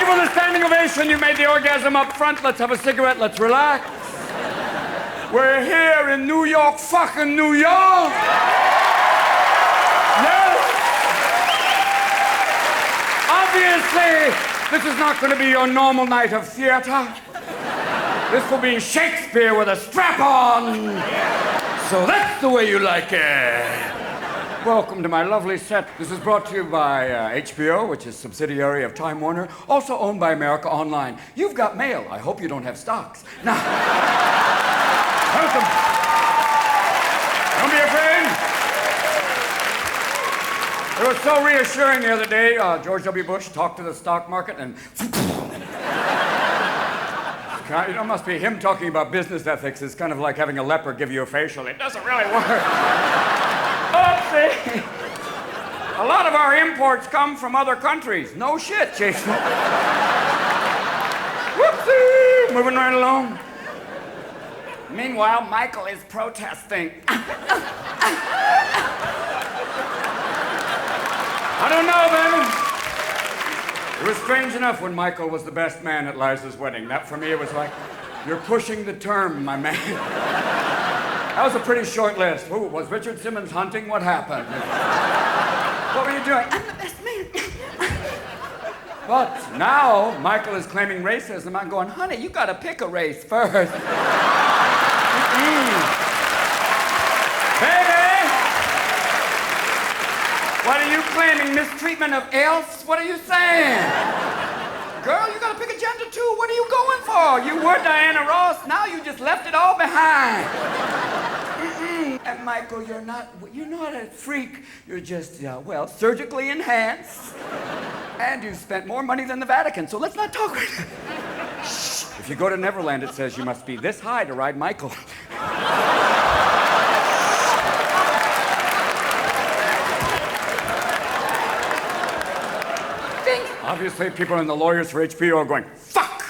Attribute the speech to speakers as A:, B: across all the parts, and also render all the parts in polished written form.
A: for the standing ovation. You made the orgasm up front. Let's have a cigarette. Let's relax. We're here in New York, fucking New York. Yes. Obviously, this is not going to be your normal night of theater. This will be Shakespeare with a strap on. So that's the way you like it. Welcome to my lovely set. This is brought to you by HBO, which is a subsidiary of Time Warner, also owned by America Online. You've got mail. I hope you don't have stocks. Now, welcome. Don't be afraid. It was so reassuring the other day. George W. Bush talked to the stock market and... It must be him talking about business ethics. It's kind of like having a leper give you a facial. It doesn't really work. Oopsie. A lot of our imports come from other countries. No shit, Jason. Whoopsie. Moving right along. Meanwhile, Michael is protesting. I don't know, baby. It was strange enough when Michael was the best man at Liza's wedding. That, for me, it was like, you're pushing the term, my man. That was a pretty short list. Who, was Richard Simmons hunting? What happened? What were you doing? I'm the best man. But now, Michael is claiming racism. I'm going, honey, you gotta pick a race first. Baby! What are you claiming? Mistreatment of elves? What are you saying? Girl, you gotta pick a gender too. What are you going for? You were Diana Ross. Now you just left it all behind. And Michael, you're not a freak. You're just, surgically enhanced. And you've spent more money than the Vatican, so let's not talk. Shh. If you go to Neverland, it says you must be this high to ride Michael. Obviously, people in the lawyers for HBO are going, fuck!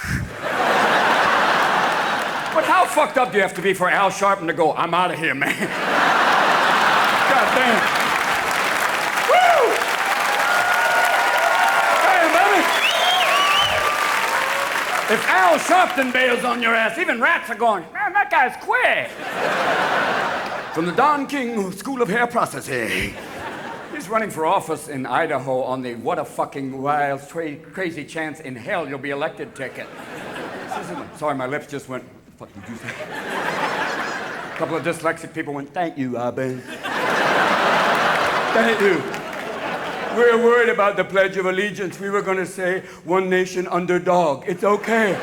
A: But how fucked up do you have to be for Al Sharpton to go, I'm out of here, man? God damn. Woo! Damn, baby! If Al Sharpton bails on your ass, even rats are going, man, that guy's quick. From the Don King School of Hair Processing. He's running for office in Idaho on the what a fucking wild, crazy chance in hell you'll be elected ticket. Sorry, my lips just went, what the fuck did you say? A couple of dyslexic people went, thank you, Abba. Thank you. We're worried about the Pledge of Allegiance. We were going to say, one nation under dog. It's okay.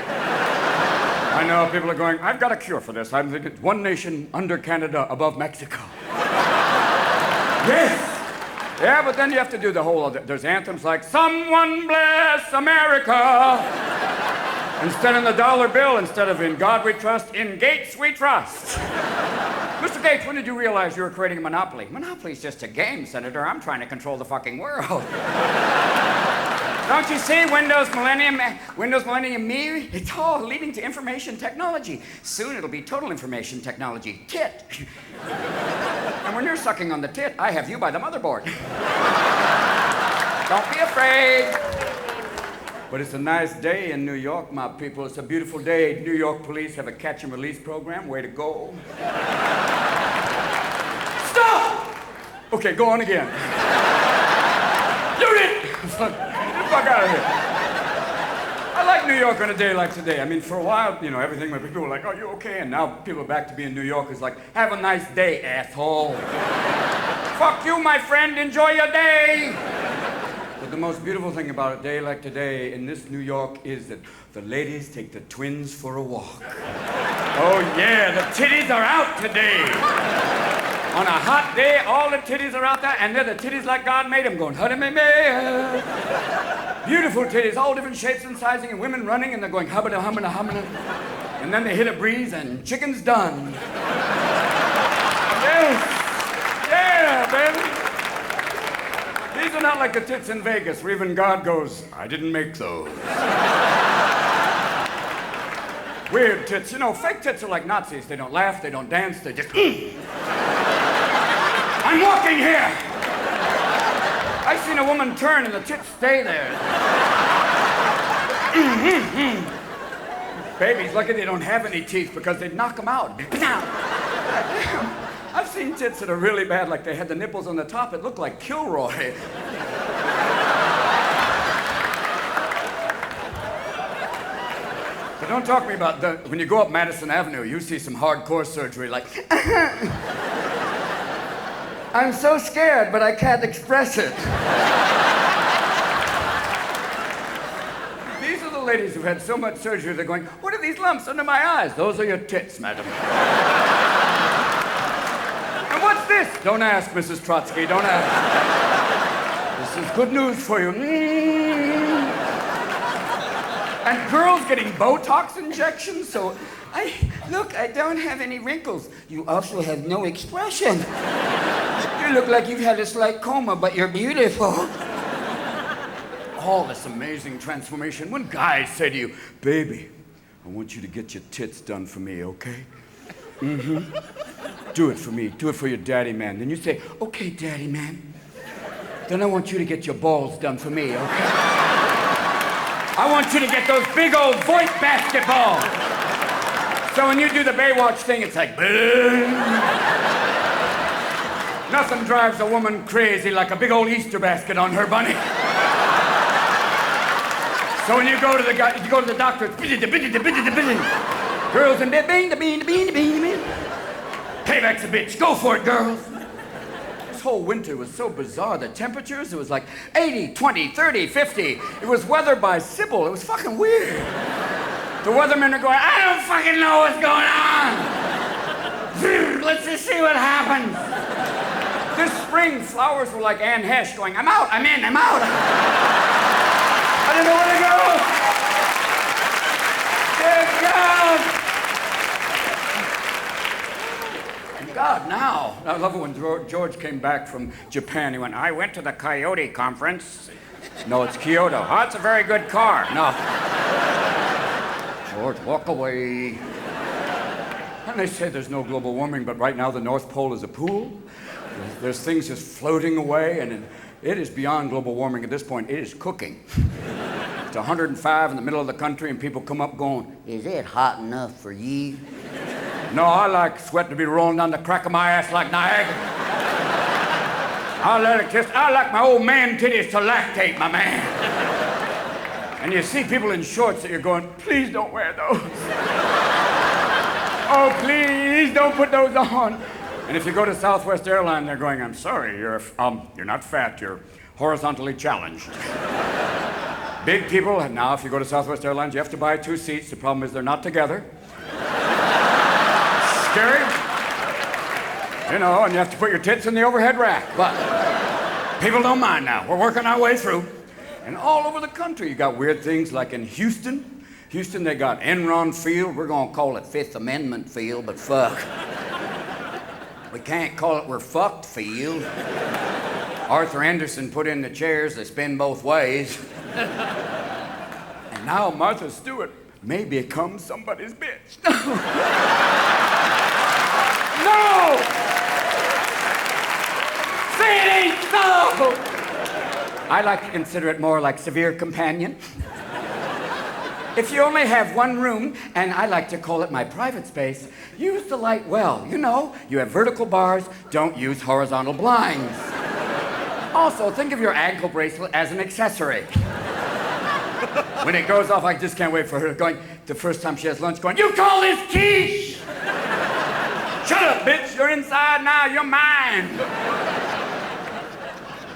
A: I know people are going, I've got a cure for this. I'm thinking, one nation under Canada above Mexico. Yes! Yeah, but then you have to do the whole other. There's anthems like, someone bless America. Instead of the dollar bill, instead of in God we trust, in Gates we trust. Mr. Gates, when did you realize you were creating a monopoly? Monopoly's just a game, Senator. I'm trying to control the fucking world. Don't you see Windows Millennium Me? It's all leading to information technology. Soon it'll be total information technology. Tit. And when you're sucking on the tit, I have you by the motherboard. Don't be afraid. But it's a nice day in New York, my people. It's a beautiful day. New York police have a catch and release program. Way to go. Stop! Okay, go on again. You did! Get the fuck out of here. I like New York on a day like today. I mean, for a while, everything where people were like, oh, you okay? And now people are back to being New Yorkers like, have a nice day, asshole. Fuck you, my friend. Enjoy your day. But the most beautiful thing about a day like today in this New York is that the ladies take the twins for a walk. Oh, yeah, the titties are out today. On a hot day, all the titties are out there, and they're the titties like God made them, going, honey, me, me. Beautiful titties, all different shapes and sizing, and women running, and they're going, hubbada, hummada, hummada. And then they hit a breeze, and chicken's done. Yes. Yeah, baby. These are not like the tits in Vegas, where even God goes, I didn't make those. Weird tits. Fake tits are like Nazis. They don't laugh, they don't dance, they just... I'm walking here! I seen a woman turn and the tits stay there. Babies, lucky they don't have any teeth because they'd knock them out. I've seen tits that are really bad, like they had the nipples on the top. It looked like Kilroy. But don't talk to me about when you go up Madison Avenue, you see some hardcore surgery like, I'm so scared, but I can't express it. These are the ladies who've had so much surgery, they're going, what are these lumps under my eyes? Those are your tits, madam. And what's this? Don't ask, Mrs. Trotsky, don't ask. This is good news for you. And girls getting Botox injections, so I don't have any wrinkles. You also have no expression. You look like you've had a slight coma, but you're beautiful. All this amazing transformation. When guys say to you, baby, I want you to get your tits done for me, okay? Mm-hmm. Do it for me. Do it for your daddy man. Then you say, okay, daddy man. Then I want you to get your balls done for me, okay? I want you to get those big old voice basketballs. So when you do the Baywatch thing, it's like, boom. Nothing drives a woman crazy like a big old Easter basket on her bunny. So when you go to the doctor, it's girls and bing, the bean. Payback's a bitch. Go for it, girls. This whole winter was so bizarre. The temperatures, it was like 80, 20, 30, 50. It was weather by Sybil. It was fucking weird. The weathermen are going, I don't fucking know what's going on. Let's just see what happens. This spring, flowers were like Anne Hesh going, I'm out, I'm in, I'm out. I don't know where to go. Dear God. And God, now. I love it when George came back from Japan. He went, I went to the Coyote conference. No, it's Kyoto. Oh, it's a very good car. No. George, walk away. And they say there's no global warming, but right now the North Pole is a pool. There's things just floating away, and it is beyond global warming at this point. It is cooking. It's 105 in the middle of the country, and people come up going, is it hot enough for you? No, I like sweat to be rolling down the crack of my ass like Niagara. I like my old man titties to lactate, my man. And you see people in shorts that you're going, please don't wear those. Oh, please don't put those on. And if you go to Southwest Airlines, they're going, I'm sorry, you're not fat, you're horizontally challenged. Big people, now if you go to Southwest Airlines, you have to buy 2 seats. The problem is they're not together. Scary. You know, and you have to put your tits in the overhead rack. But people don't mind now. We're working our way through. And all over the country, you got weird things like in Houston. Houston, they got Enron Field. We're going to call it Fifth Amendment Field, but fuck. We can't call it We're Fucked Field. Arthur Anderson put in the chairs that spin both ways. And now Martha Stewart may become somebody's bitch. No! Say it ain't so! I like to consider it more like severe companion. If you only have one room, and I like to call it my private space, use the light well. You know, you have vertical bars, don't use horizontal blinds. Also, think of your ankle bracelet as an accessory. When it goes off, I just can't wait for her going, the first time she has lunch, going, you call this quiche? Shut up, bitch, you're inside now, you're mine.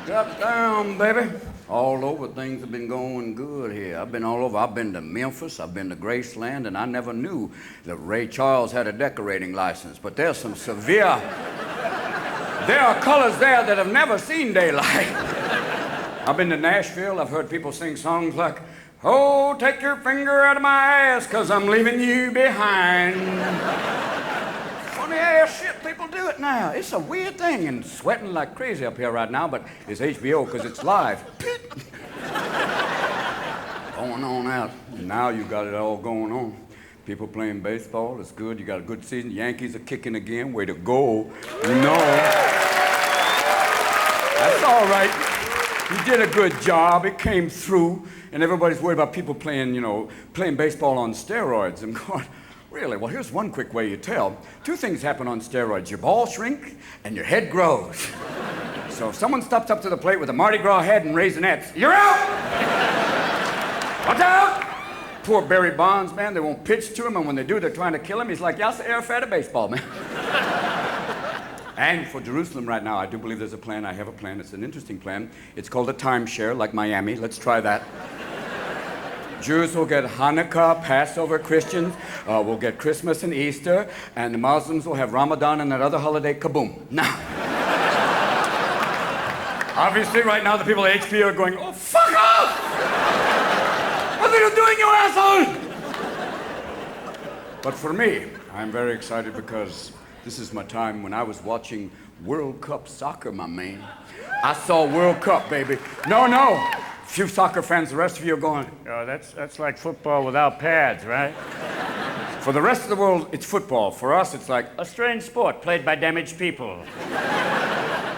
A: Drop down, baby. All over, things have been going good here. I've been all over. I've been to Memphis, I've been to Graceland, and I never knew that Ray Charles had a decorating license. But there's some severe... There are colors there that have never seen daylight. I've been to Nashville. I've heard people sing songs like, oh, take your finger out of my ass, 'cause I'm leaving you behind. Funny ass shit, people do it now. It's a weird thing, and sweating like crazy up here right now, but it's HBO because it's live. Going on out. And now you got it all going on. People playing baseball, it's good. You got a good season. Yankees are kicking again. Way to go. You know. That's all right. He did a good job. It came through, and everybody's worried about people playing, playing baseball on steroids. I'm going, really? Well, here's one quick way you tell. Two things happen on steroids. Your balls shrink, and your head grows. So if someone steps up to the plate with a Mardi Gras head and raisinets, you're out! Watch out! Poor Barry Bonds, man, they won't pitch to him, and when they do, they're trying to kill him. He's like, yes, air fed of baseball, man. And for Jerusalem right now, I do believe there's a plan. I have a plan. It's an interesting plan. It's called a timeshare, like Miami. Let's try that. Jews will get Hanukkah, Passover, Christians will get Christmas and Easter, and the Muslims will have Ramadan and that other holiday, kaboom. Now, obviously right now the people at HP are going, oh, fuck off! What are you doing, you asshole? But for me, I'm very excited because this is my time when I was watching World Cup soccer, my man. I saw World Cup, baby. No. Few soccer fans, the rest of you are going, oh, that's like football without pads, right? For the rest of the world, it's football. For us, it's like a strange sport played by damaged people.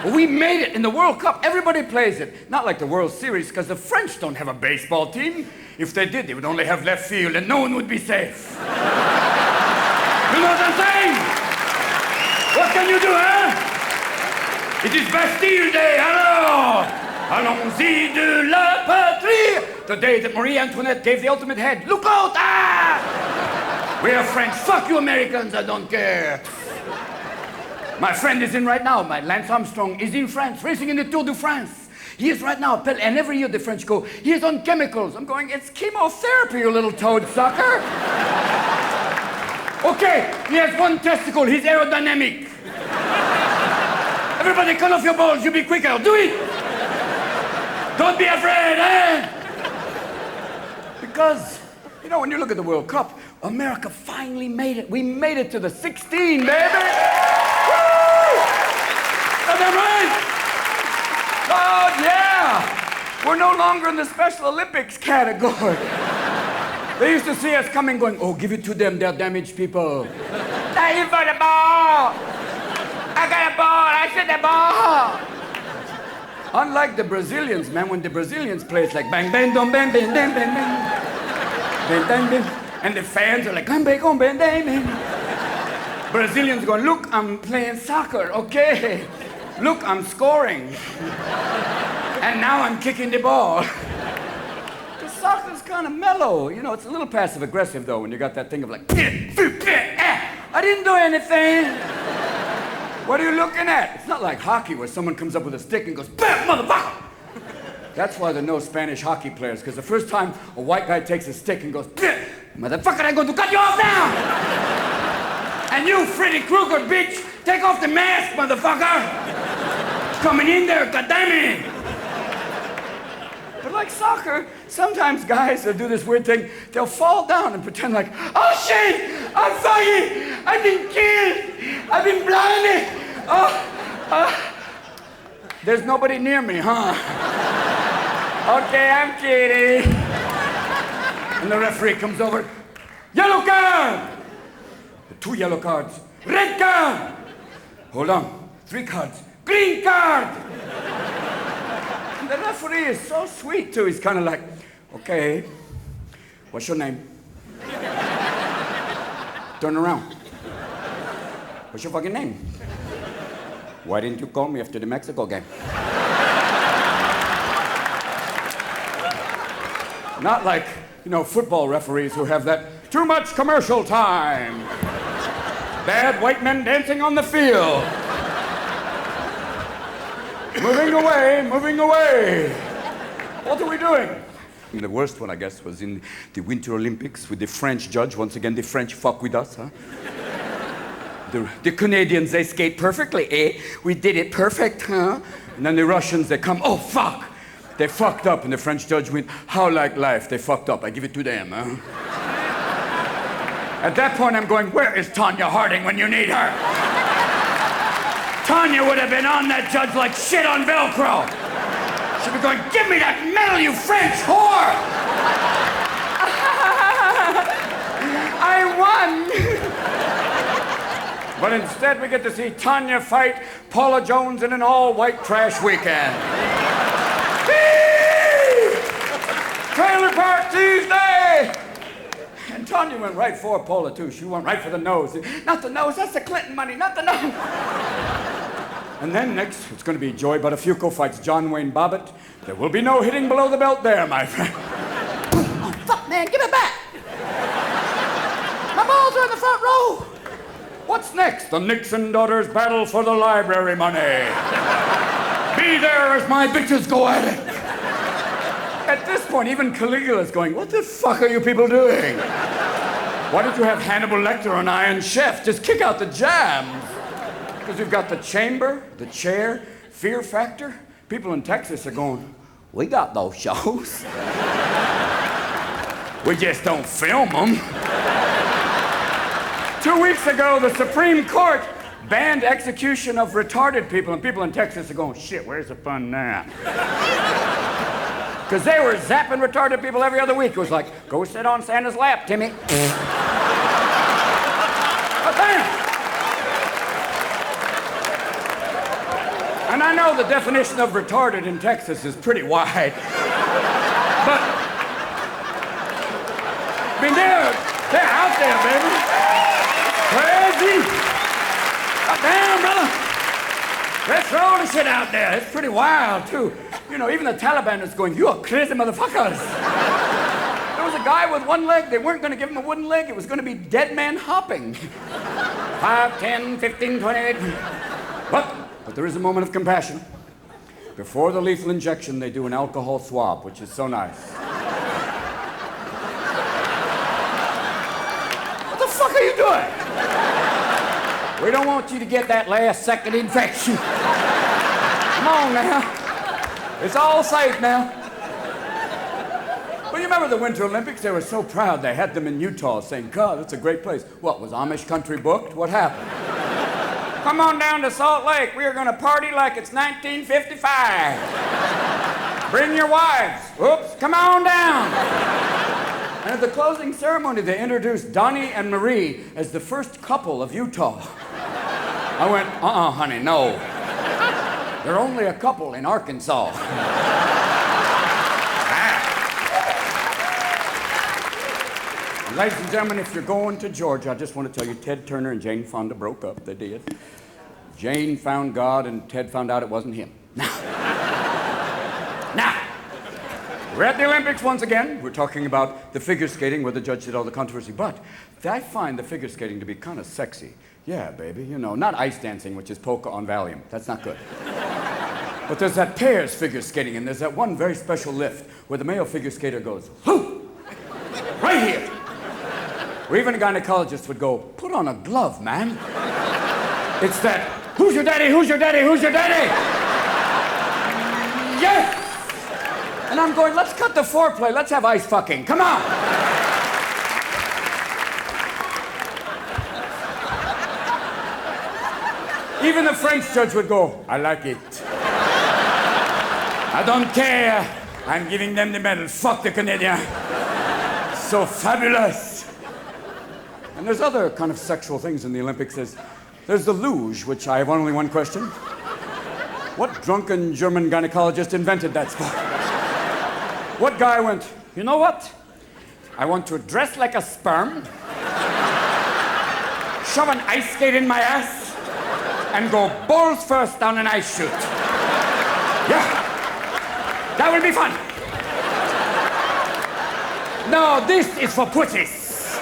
A: Well, we made it in the World Cup. Everybody plays it. Not like the World Series, because the French don't have a baseball team. If they did, they would only have left field, and no one would be safe. You know what I'm saying? What can you do, huh? It is Bastille Day, alors! Allons-y de la patrie! The day that Marie Antoinette gave the ultimate head. Look out! Ah! We are French. Fuck you Americans, I don't care. My friend is in right now. My Lance Armstrong is in France, racing in the Tour de France. He is right now, and every year the French go, he is on chemicals. I'm going, it's chemotherapy, you little toad sucker. Okay, he has one testicle, he's aerodynamic. Everybody cut off your balls, you'll be quicker, do it! Don't be afraid, eh? Because, when you look at the World Cup, America finally made it. We made it to the 16, baby! Woo! Is that right? Oh, yeah! We're no longer in the Special Olympics category. They used to see us coming going, oh, give it to them, they're damaged people. Thank you for the ball! I got a ball, I said the ball! Unlike the Brazilians, man, when the Brazilians play, it's like bang, bang, dum, bang, bang, bang, bang, bang. Bang, bang, bang. And the fans are like, bang, bang, bang, bang, bang. Brazilians going, look, I'm playing soccer, okay. Look, I'm scoring. And now I'm kicking the ball. The soccer's kind of mellow. It's a little passive-aggressive, though, when you got that thing of like, I didn't do anything. What are you looking at? It's not like hockey where someone comes up with a stick and goes, bam, motherfucker! That's why there are no Spanish hockey players, because the first time a white guy takes a stick and goes, motherfucker, I'm going to cut you off now! And you, Freddy Krueger, bitch, take off the mask, motherfucker! Coming in there, goddammit! But like soccer, sometimes guys will do this weird thing. They'll fall down and pretend like, oh shit, I'm fucking, I've been killed, I've been blinded. There's nobody near me, huh? Okay, I'm kidding. And the referee comes over. Yellow card! 2 yellow cards. Red card! Hold on. 3 cards. Green card! And the referee is so sweet, too. He's kind of like, okay, what's your name? Turn around. What's your fucking name? Why didn't you call me after the Mexico game? Not like, football referees who have that too much commercial time. Bad white men dancing on the field. Moving away, moving away. What are we doing? The worst one, I guess, was in the Winter Olympics with the French judge. Once again, the French fuck with us, huh? The Canadians, they skate perfectly, eh? We did it perfect, huh? And then the Russians, they come, oh, fuck! They fucked up, and the French judge went, how like life? They fucked up. I give it to them, huh? At that point, I'm going, where is Tanya Harding when you need her? Tanya would have been on that judge like shit on Velcro. She'd be going, give me that medal, you French whore! I won! But instead, we get to see Tanya fight Paula Jones in an all-white trash weekend. Trailer Park Tuesday! And Tanya went right for Paula, too. She went right for the nose. Not the nose, that's the Clinton money, not the nose. And then next, it's going to be Joey Buttafuoco fights John Wayne Bobbitt. There will be no hitting below the belt there, my friend. Oh, fuck, man, give it back. My balls are in the front row. What's next? The Nixon daughters battle for the library money. Be there as my bitches go at it. At this point, even Caligula's going, what the fuck are you people doing? Why don't you have Hannibal Lecter on Iron Chef? Just kick out the jams. Because we've got the chamber, the chair, Fear Factor. People in Texas are going, we got those shows. We just don't film them. 2 weeks ago, the Supreme Court banned execution of retarded people, and people in Texas are going, shit, where's the fun now? Because they were zapping retarded people every other week. It was like, go sit on Santa's lap, Timmy. But then, and I know the definition of retarded in Texas is pretty wide, but, I mean, they're out there, baby. Crazy. Up down, brother. Let's throw the shit out there. It's pretty wild, too. You know, even the Taliban is going, you are crazy motherfuckers. There was a guy with one leg. They weren't going to give him a wooden leg. It was going to be dead man hopping. 5, 10, 15, 28. But there is a moment of compassion. Before the lethal injection, they do an alcohol swab, which is so nice. What the fuck are you doing? We don't want you to get that last second infection. Come on now. It's all safe now. Well, you remember the Winter Olympics? They were so proud. They had them in Utah saying, God, it's a great place. What, was Amish country booked? What happened? Come on down to Salt Lake. We are going to party like it's 1955. Bring your wives. Oops, come on down. And at the closing ceremony, they introduced Donnie and Marie as the first couple of Utah. I went, honey, no. They're only a couple in Arkansas. Ladies and gentlemen, if you're going to Georgia, I just want to tell you, Ted Turner and Jane Fonda broke up. They did. Jane found God, and Ted found out it wasn't him. Now, we're at the Olympics once again. We're talking about the figure skating where the judge did all the controversy, but I find the figure skating to be kind of sexy. Yeah, baby, you know, not ice dancing, which is polka on Valium. That's not good. But there's that pairs figure skating, and there's that one very special lift where the male figure skater goes, whoo, right here. Or even a gynecologist would go, put on a glove, man. It's that, who's your daddy, who's your daddy, who's your daddy? Yes! And I'm going, let's cut the foreplay, let's have ice fucking, come on! Even the French judge would go, I like it. I don't care. I'm giving them the medal. Fuck the Canadian. So fabulous. And there's other kind of sexual things in the Olympics. There's the luge, which I have only one question. What drunken German gynecologist invented that sport? What guy went, you know what? I want to dress like a sperm, shove an ice skate in my ass, and go balls first down an ice chute. Yeah, that will be fun. No, this is for pussies.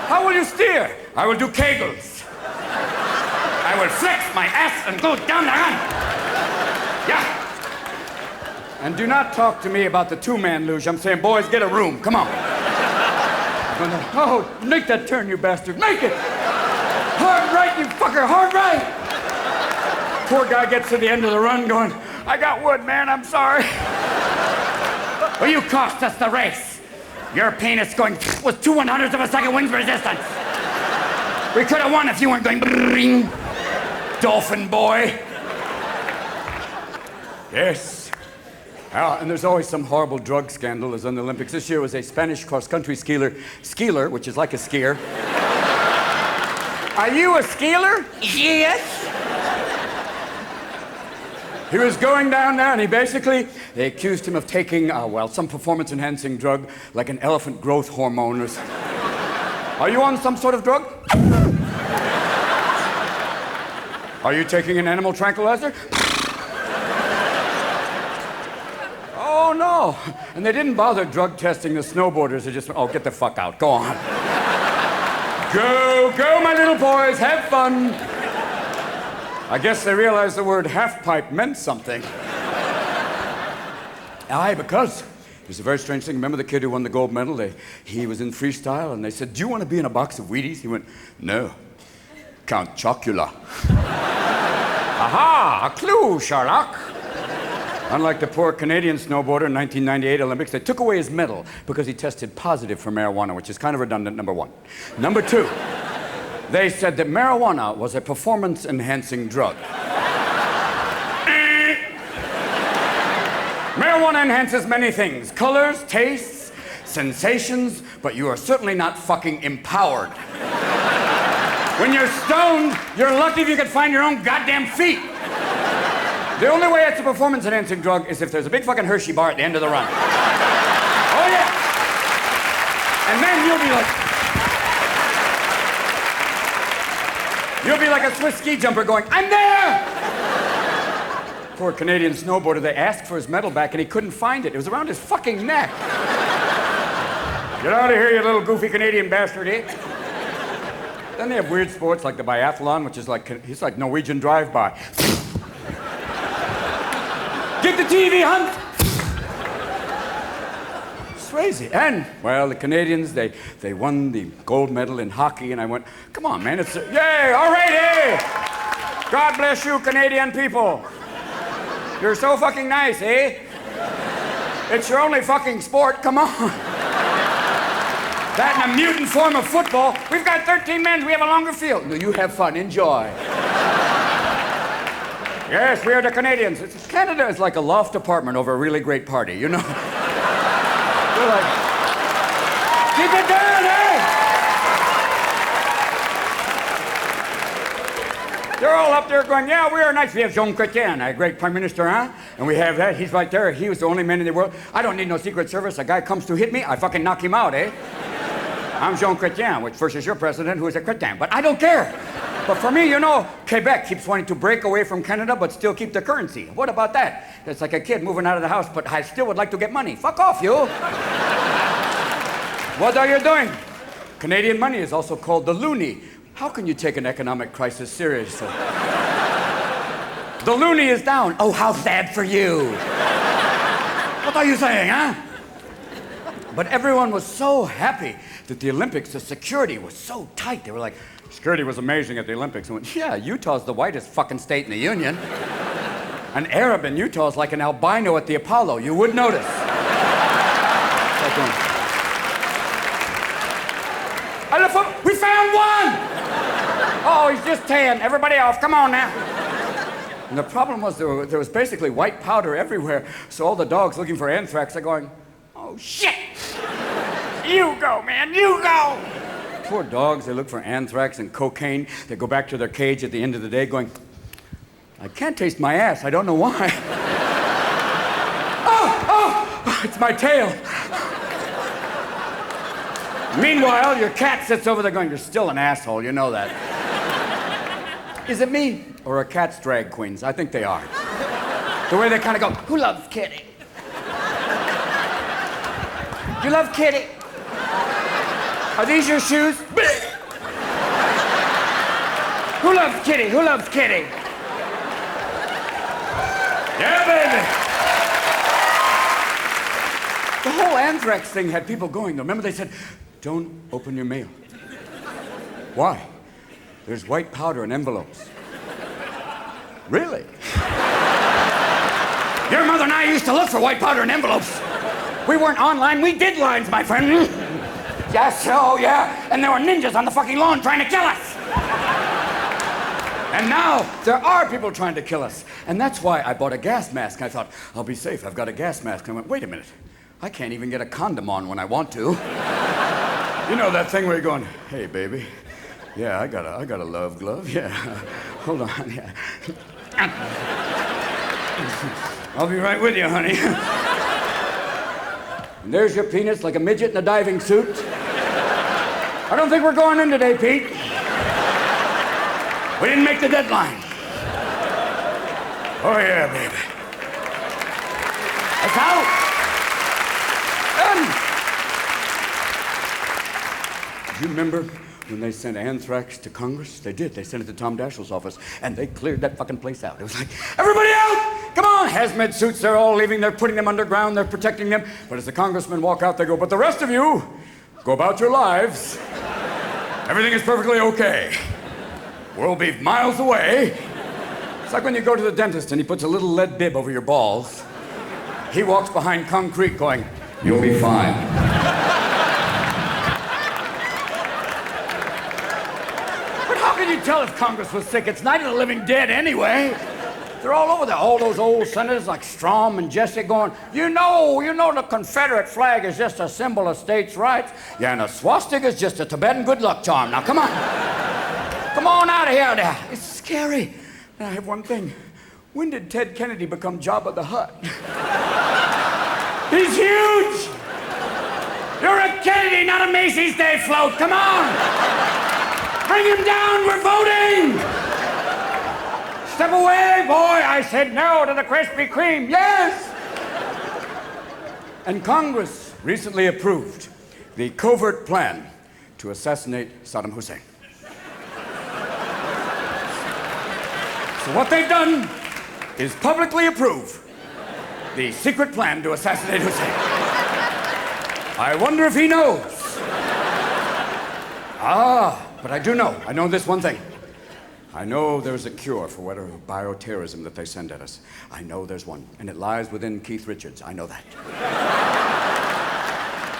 A: How will you steer? I will do kegels. I will flex my ass and go down the run. Yeah. And do not talk to me about the two-man luge. I'm saying, boys, get a room. Come on. Oh, make that turn, you bastard. Make it. Hard right, you fucker, hard right! Poor guy gets to the end of the run going, I got wood, man, I'm sorry. Well, you cost us the race. Your penis going with 2/100ths of a second wind resistance. We could have won if you weren't going bring, dolphin boy. Yes. And there's always some horrible drug scandal as in the Olympics. This year was a Spanish cross-country skier, which is like a skier. Are you a skier? Yes. He was going down there, and they accused him of taking, some performance-enhancing drug, like an elephant growth hormone or something. Are you on some sort of drug? Are you taking an animal tranquilizer? Oh, no. And they didn't bother drug testing the snowboarders. They just went, oh, get the fuck out. Go on. Go, my little boys. Have fun. I guess they realized the word half-pipe meant something. Aye, because it was a very strange thing. Remember the kid who won the gold medal? He was in freestyle, and they said, do you want to be in a box of Wheaties? He went, no. Count Chocula. Aha! A clue, Sherlock. Unlike the poor Canadian snowboarder in 1998 Olympics, they took away his medal because he tested positive for marijuana, which is kind of redundant, number one. Number two, they said that marijuana was a performance-enhancing drug. Marijuana enhances many things. Colors, tastes, sensations, but you are certainly not fucking empowered. When you're stoned, you're lucky if you can find your own goddamn feet. The only way it's a performance-enhancing drug is if there's a big fucking Hershey bar at the end of the run. Oh, yeah. And then you'll be like a Swiss ski jumper going, I'm there! Poor Canadian snowboarder, they asked for his medal back and he couldn't find it. It was around his fucking neck. Get out of here, you little goofy Canadian bastard, eh? Then they have weird sports like the biathlon, which is he's like Norwegian drive-by. Get the TV, Hunt! It's crazy. And, well, the Canadians, they won the gold medal in hockey, and I went, come on, man, yay, all right, hey! God bless you, Canadian people. You're so fucking nice, eh? It's your only fucking sport, come on. That and a mutant form of football. We've got 13 men, we have a longer field. No, you have fun, enjoy. Yes, we are the Canadians. Canada is like a loft apartment over a really great party, you know? We're like, keep it down, eh? They're all up there going, yeah, we are nice. We have Jean Chrétien, a great prime minister, huh? And we have that. He's right there. He was the only man in the world. I don't need no Secret Service. A guy comes to hit me, I fucking knock him out, eh? I'm Jean Chrétien, which versus your president, who is a Chrétien. But I don't care. But for me, you know, Quebec keeps wanting to break away from Canada but still keep the currency. What about that? It's like a kid moving out of the house, but I still would like to get money. Fuck off, you! What are you doing? Canadian money is also called the loonie. How can you take an economic crisis seriously? The loonie is down. Oh, how sad for you. What are you saying, huh? But everyone was so happy that the Olympics, the security was so tight. They were like, security was amazing at the Olympics. I went, yeah, Utah's the whitest fucking state in the Union. An Arab in Utah is like an albino at the Apollo. You would notice. We found one! Oh, he's just tan. Everybody else, come on now. And the problem was there was basically white powder everywhere, so all the dogs looking for anthrax are going, oh, shit! You go, man, you go! Poor dogs, they look for anthrax and cocaine. They go back to their cage at the end of the day going, I can't taste my ass, I don't know why. Oh, it's my tail. Meanwhile, your cat sits over there going, you're still an asshole, you know that. Is it me or are cats drag queens? I think they are. The way they kind of go, who loves Kitty? You love Kitty? Are these your shoes? Who loves Kitty? Who loves Kitty? Yeah, baby. The whole anthrax thing had people going, though. Remember they said, don't open your mail. Why? There's white powder in envelopes. Really? Your mother and I used to look for white powder in envelopes. We weren't online, we did lines, my friend. Yes, oh yeah. And there were ninjas on the fucking lawn trying to kill us. And now there are people trying to kill us. And that's why I bought a gas mask. I thought, I'll be safe, I've got a gas mask. And I went, wait a minute. I can't even get a condom on when I want to. You know that thing where you're going, hey, baby. Yeah, I got a love glove, yeah. Hold on, yeah. I'll be right with you, honey. And there's your penis like a midget in a diving suit. I don't think we're going in today, Pete. We didn't make the deadline. Oh, yeah, baby. That's out. Do you remember when they sent Anthrax to Congress? They did. They sent it to Tom Dashiell's office, and they cleared that fucking place out. It was like, everybody out! Come on! Hazmat suits, they're all leaving. They're putting them underground. They're protecting them. But as the congressmen walk out, they go, but the rest of you, go about your lives. Everything is perfectly okay. We'll be miles away. It's like when you go to the dentist and he puts a little lead bib over your balls. He walks behind concrete going, you'll be fine. But how can you tell if Congress was sick? It's Night of the Living Dead anyway. They're all over there. All those old senators like Strom and Jesse going, you know the Confederate flag is just a symbol of states' rights. Yeah, and a swastika is just a Tibetan good luck charm. Now, come on. Come on out of here now. It's scary. And I have one thing. When did Ted Kennedy become Jabba the Hutt? He's huge! You're a Kennedy, not a Macy's Day float. Come on! Bring him down, we're voting! Step away, boy! I said no to the Krispy Kreme, yes! And Congress recently approved the covert plan to assassinate Saddam Hussein. So what they've done is publicly approve the secret plan to assassinate Hussein. I wonder if he knows. But I do know. I know this one thing. I know there's a cure for whatever bioterrorism that they send at us. I know there's one, and it lies within Keith Richards. I know that.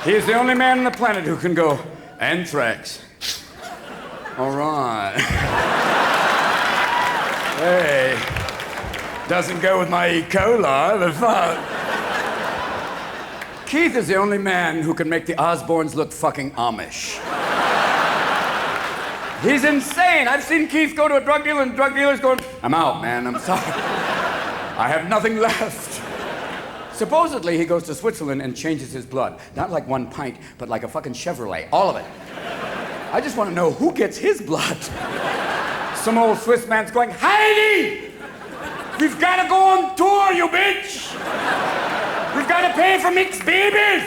A: He is the only man on the planet who can go, Anthrax. All right. Hey, doesn't go with my E. coli, but fuck. Keith is the only man who can make the Osbournes look fucking Amish. He's insane. I've seen Keith go to a drug dealer, and drug dealer's going, I'm out, man, I'm sorry. I have nothing left. Supposedly, he goes to Switzerland and changes his blood. Not like 1 pint, but like a fucking Chevrolet, all of it. I just want to know who gets his blood. Some old Swiss man's going, Heidi! We've got to go on tour, you bitch! We've got to pay for mixed babies!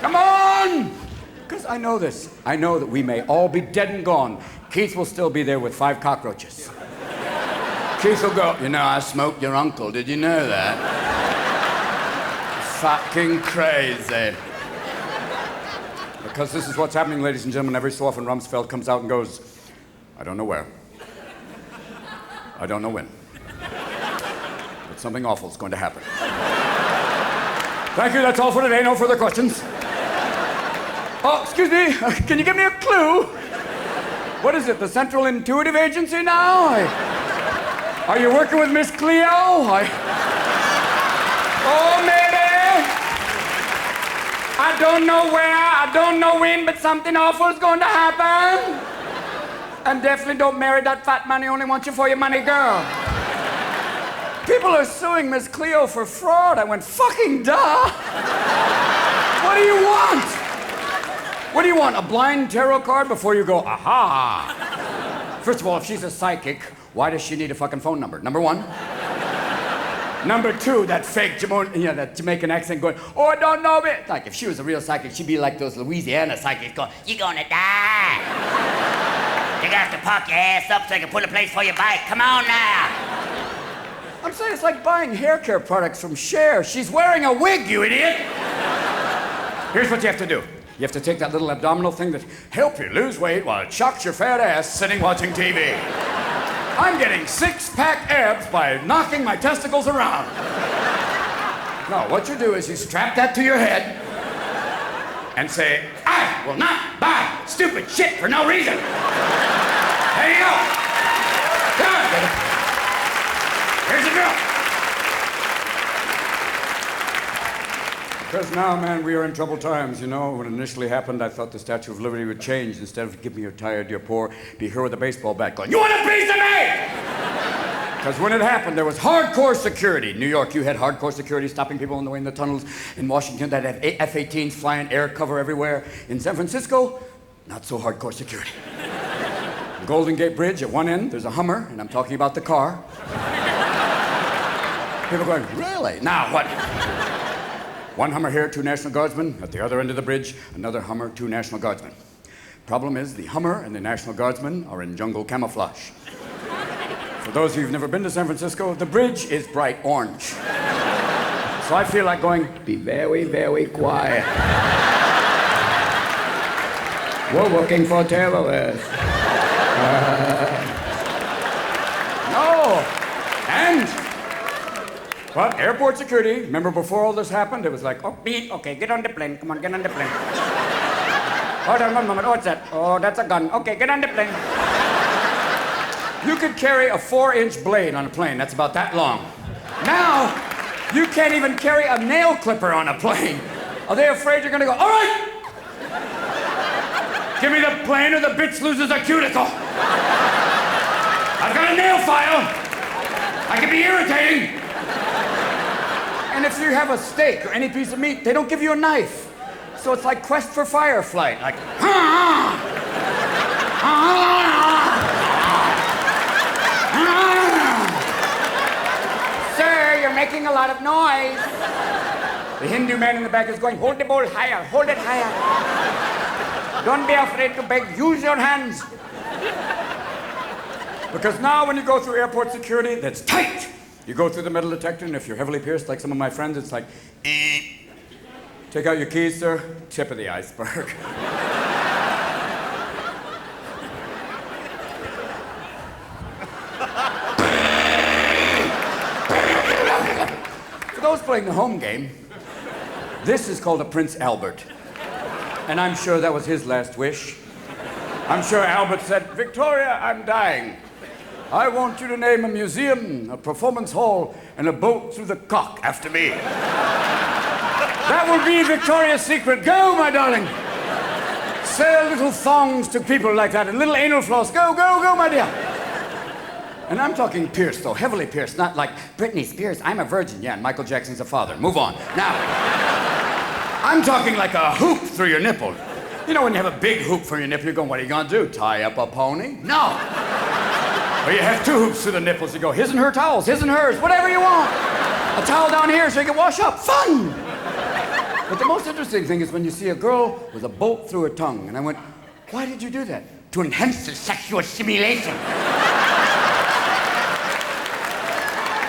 A: Come on! Because I know this. I know that we may all be dead and gone. Keith will still be there with 5 cockroaches. Keith will go, you know, I smoked your uncle. Did you know that? Fucking crazy. Because this is what's happening, ladies and gentlemen. Every so often, Rumsfeld comes out and goes, I don't know where. I don't know when. But something awful is going to happen. Thank you, that's all for today. No further questions. Oh, excuse me. Can you give me a clue? What is it, the Central Intuitive Agency now? Are you working with Miss Cleo? Oh, maybe. I don't know where, I don't know when, but something awful is going to happen. And definitely don't marry that fat man. He only wants you for your money, girl. People are suing Miss Cleo for fraud. I went, fucking duh. What do you want? What do you want, a blind tarot card before you go, aha? First of all, if she's a psychic, why does she need a fucking phone number? Number one. Number two, that fake that Jamaican accent going, oh, I don't know it. Like, if she was a real psychic, she'd be like those Louisiana psychics going, you're gonna die. You got to pop your ass up so I can put a place for your bike. Come on now. I'm saying it's like buying hair care products from Cher. She's wearing a wig, you idiot. Here's what you have to do. You have to take that little abdominal thing that helps you lose weight while it shocks your fat ass sitting watching TV. I'm getting 6-pack abs by knocking my testicles around. No, what you do is you strap that to your head and say, I will not buy stupid shit for no reason. There you go. Come on, baby. Here's the drill. Because now, man, we are in troubled times, you know. When it initially happened, I thought the Statue of Liberty would change. Instead of give me your tired, you're poor, be here with a baseball bat going, you want a piece of me? Because when it happened, there was hardcore security. New York, you had hardcore security stopping people on the way in the tunnels. In Washington, that had F-18s flying air cover everywhere. In San Francisco, not so hardcore security. Golden Gate Bridge, at one end, there's a Hummer, and I'm talking about the car. People going, really? Now what? One Hummer here, 2 National Guardsmen. At the other end of the bridge, another Hummer, 2 National Guardsmen. Problem is, the Hummer and the National Guardsmen are in jungle camouflage. For those of you who've never been to San Francisco, the bridge is bright orange. So I feel like going, be very, very quiet. We're looking for terrorists. No. And, but airport security, remember before all this happened, it was like, oh, beep, okay, get on the plane. Come on, get on the plane. Hold on one moment. Oh, what's that? Oh, that's a gun. Okay, get on the plane. You could carry a 4-inch blade on a plane. That's about that long. Now, you can't even carry a nail clipper on a plane. Are they afraid you're gonna go, all right? Give me the plane or the bitch loses a cuticle. I've got a nail file. I can be irritating. And if you have a steak or any piece of meat, they don't give you a knife. So it's like Quest for Fireflight. Like, Sir, you're making a lot of noise. The Hindu man in the back is going, hold the bowl higher, hold it higher. Don't be afraid to beg, use your hands. Because now when you go through airport security, that's tight. You go through the metal detector, and if you're heavily pierced, like some of my friends, it's like, Take out your keys, sir. Tip of the iceberg. For those playing the home game, this is called a Prince Albert. And I'm sure that was his last wish. I'm sure Albert said, Victoria, I'm dying. I want you to name a museum, a performance hall, and a boat through the cock after me. That will be Victoria's Secret. Go, my darling. Sell little thongs to people like that and little anal floss. Go, go, go, my dear. And I'm talking pierced, though, heavily pierced, not like Britney Spears, I'm a virgin. Yeah, and Michael Jackson's a father. Move on. Now, I'm talking like a hoop through your nipple. You know when you have a big hoop for your nipple, you're going, what are you going to do, tie up a pony? No. Or you have two hoops through the nipples. You go, his and her towels, his and hers, whatever you want. A towel down here so you can wash up. Fun! But the most interesting thing is when you see a girl with a bolt through her tongue. And I went, why did you do that? To enhance the sexual stimulation.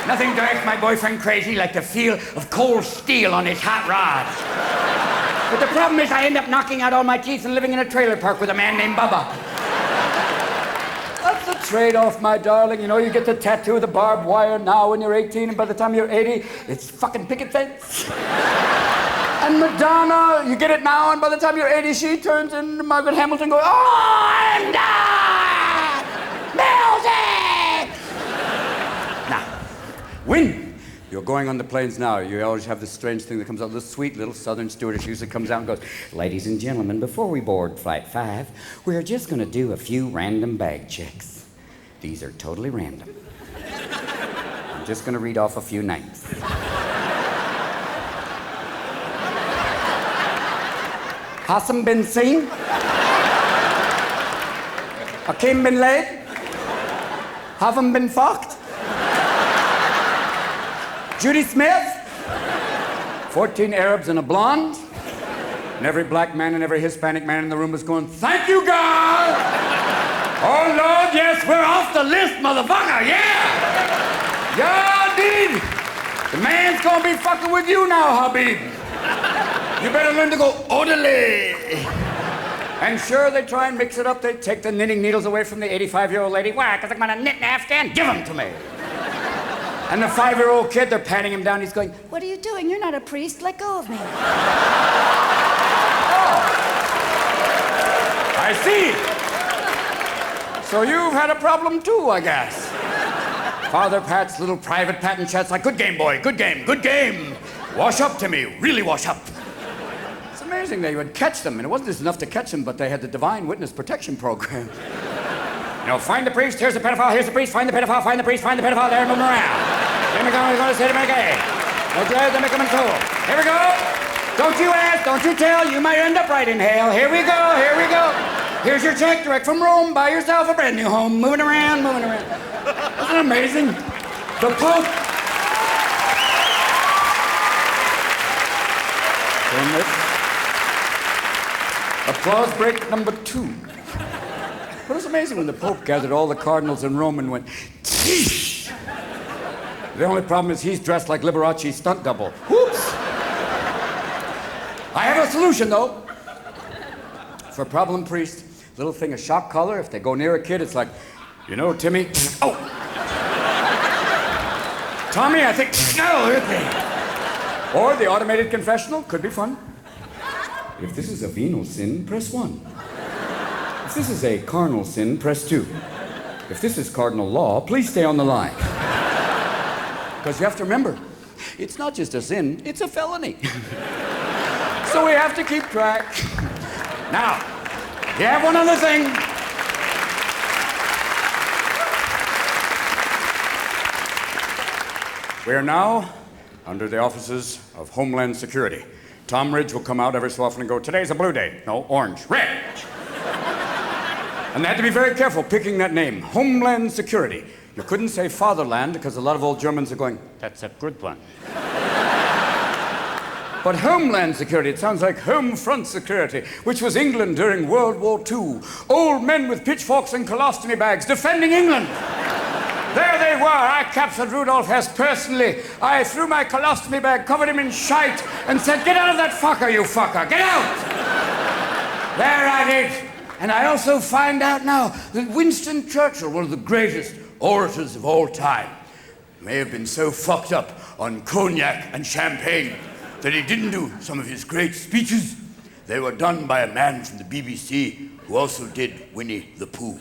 A: Nothing drives my boyfriend crazy like the feel of cold steel on his hot rods. But the problem is I end up knocking out all my teeth and living in a trailer park with a man named Bubba. That's the trade-off, my darling. You know, you get the tattoo of the barbed wire now when you're 18, and by the time you're 80, it's fucking picket fence. And Madonna, you get it now, and by the time you're 80, she turns into Margaret Hamilton going, oh, I'm done! Music! Now, when you're going on the planes now, you always have this strange thing that comes out, this sweet little southern stewardess usually comes out and goes, ladies and gentlemen, before we board Flight 5, we're just going to do a few random bag checks. These are totally random. I'm just going to read off a few names. Hassan bin seen? Akim bin laid? Haven't been fucked? Judy Smith? 14 Arabs and a blonde? And every black man and every Hispanic man in the room was going, thank you, God! Oh, Lord, yes, we're off the list, motherfucker, yeah! Yeah, indeed! The man's gonna be fucking with you now, Habib. You better learn to go orderly. And sure, they try and mix it up. They take the knitting needles away from the 85-year-old lady. Why? Because I'm gonna knit an Afghan? Give them to me. And the 5-year-old kid, they're patting him down. He's going, what are you doing? You're not a priest. Let go of me. Oh. I see. So you've had a problem too, I guess. Father pats, little private pat and chats like, good game, boy. Good game. Good game. Wash up, Timmy. Really wash up. It's amazing they would catch them. And it wasn't just enough to catch them, but they had the Divine Witness Protection Program. You know, find the priest, here's the pedophile, here's the priest, find the pedophile, find the priest, find the pedophile, there, move around. Here we go, we're going to say to make a. Don't you let them make them cool. Here we go. Don't you ask, don't you tell, you might end up right in hell. Here we go, here we go. Here's your check direct from Rome. Buy yourself a brand new home. Moving around, moving around. Isn't it amazing? The Pope. Applause break number 2. But it's amazing when the Pope gathered all the cardinals in Rome and went, Teesh! The only problem is he's dressed like Liberace's stunt double. Whoops! I have a solution, though. For problem priests, little thing, a shock collar. If they go near a kid, it's like, you know, Timmy? Oh! Tommy, I think, no, okay. Or the automated confessional, could be fun. If this is a venal sin, press 1. If this is a carnal sin, press 2. If this is cardinal law, please stay on the line. Because you have to remember, it's not just a sin, it's a felony. So we have to keep track. Now, you have one other thing. We are now under the offices of Homeland Security. Tom Ridge will come out every so often and go, today's a blue day. No, orange. Red. And they had to be very careful picking that name, Homeland Security. You couldn't say Fatherland because a lot of old Germans are going, that's a good one. But Homeland Security, it sounds like Home Front Security, which was England during World War II. Old men with pitchforks and colostomy bags defending England. There they were. I captured Rudolph Hess personally. I threw my colostomy bag, covered him in shite, and said, get out of that fucker, you fucker. Get out! There I did. And I also find out now that Winston Churchill, one of the greatest orators of all time, may have been so fucked up on cognac and champagne that he didn't do some of his great speeches. They were done by a man from the BBC who also did Winnie the Pooh.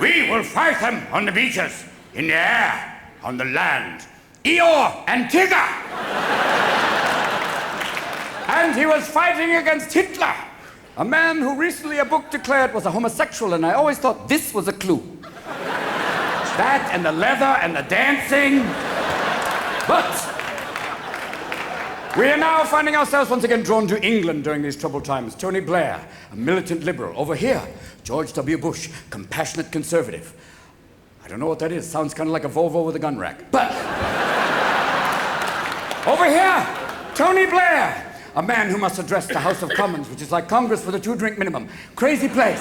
A: We will fight them on the beaches, in the air, on the land. Eeyore and Tigger! And he was fighting against Hitler, a man who recently a book declared was a homosexual, and I always thought this was a clue. That and the leather and the dancing. But we are now finding ourselves once again drawn to England during these troubled times. Tony Blair, a militant liberal. Over here, George W. Bush, compassionate conservative. I don't know what that is. Sounds kind of like a Volvo with a gun rack. But over here, Tony Blair, a man who must address the House of Commons, which is like Congress with a 2-drink minimum. Crazy place.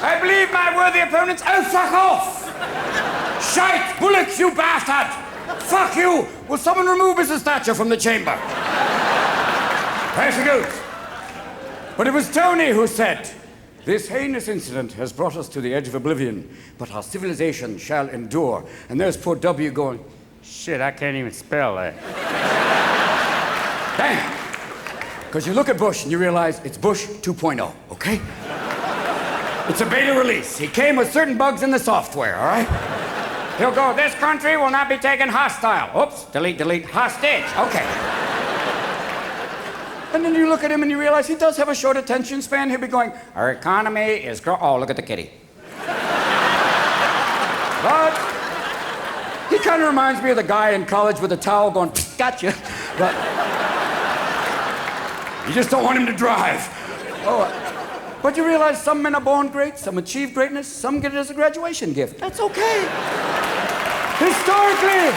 A: I believe my worthy opponents. Oh, fuck off! Shite! Bullocks, you bastard! Fuck you! Will someone remove Mrs. Thatcher from the chamber? There she goes. But it was Tony who said, this heinous incident has brought us to the edge of oblivion, but our civilization shall endure. And there's poor W going, shit, I can't even spell that. Damn. Because you look at Bush and you realize it's Bush 2.0, okay? It's a beta release. He came with certain bugs in the software, all right? He'll go, this country will not be taken hostile. Oops, delete, delete, hostage. Okay. And then you look at him and you realize he does have a short attention span. He'll be going, our economy is oh, look at the kitty. But he kind of reminds me of the guy in college with a towel going, gotcha. But you just don't want him to drive. Oh, but you realize some men are born great, some achieve greatness, some get it as a graduation gift. That's okay. Historically,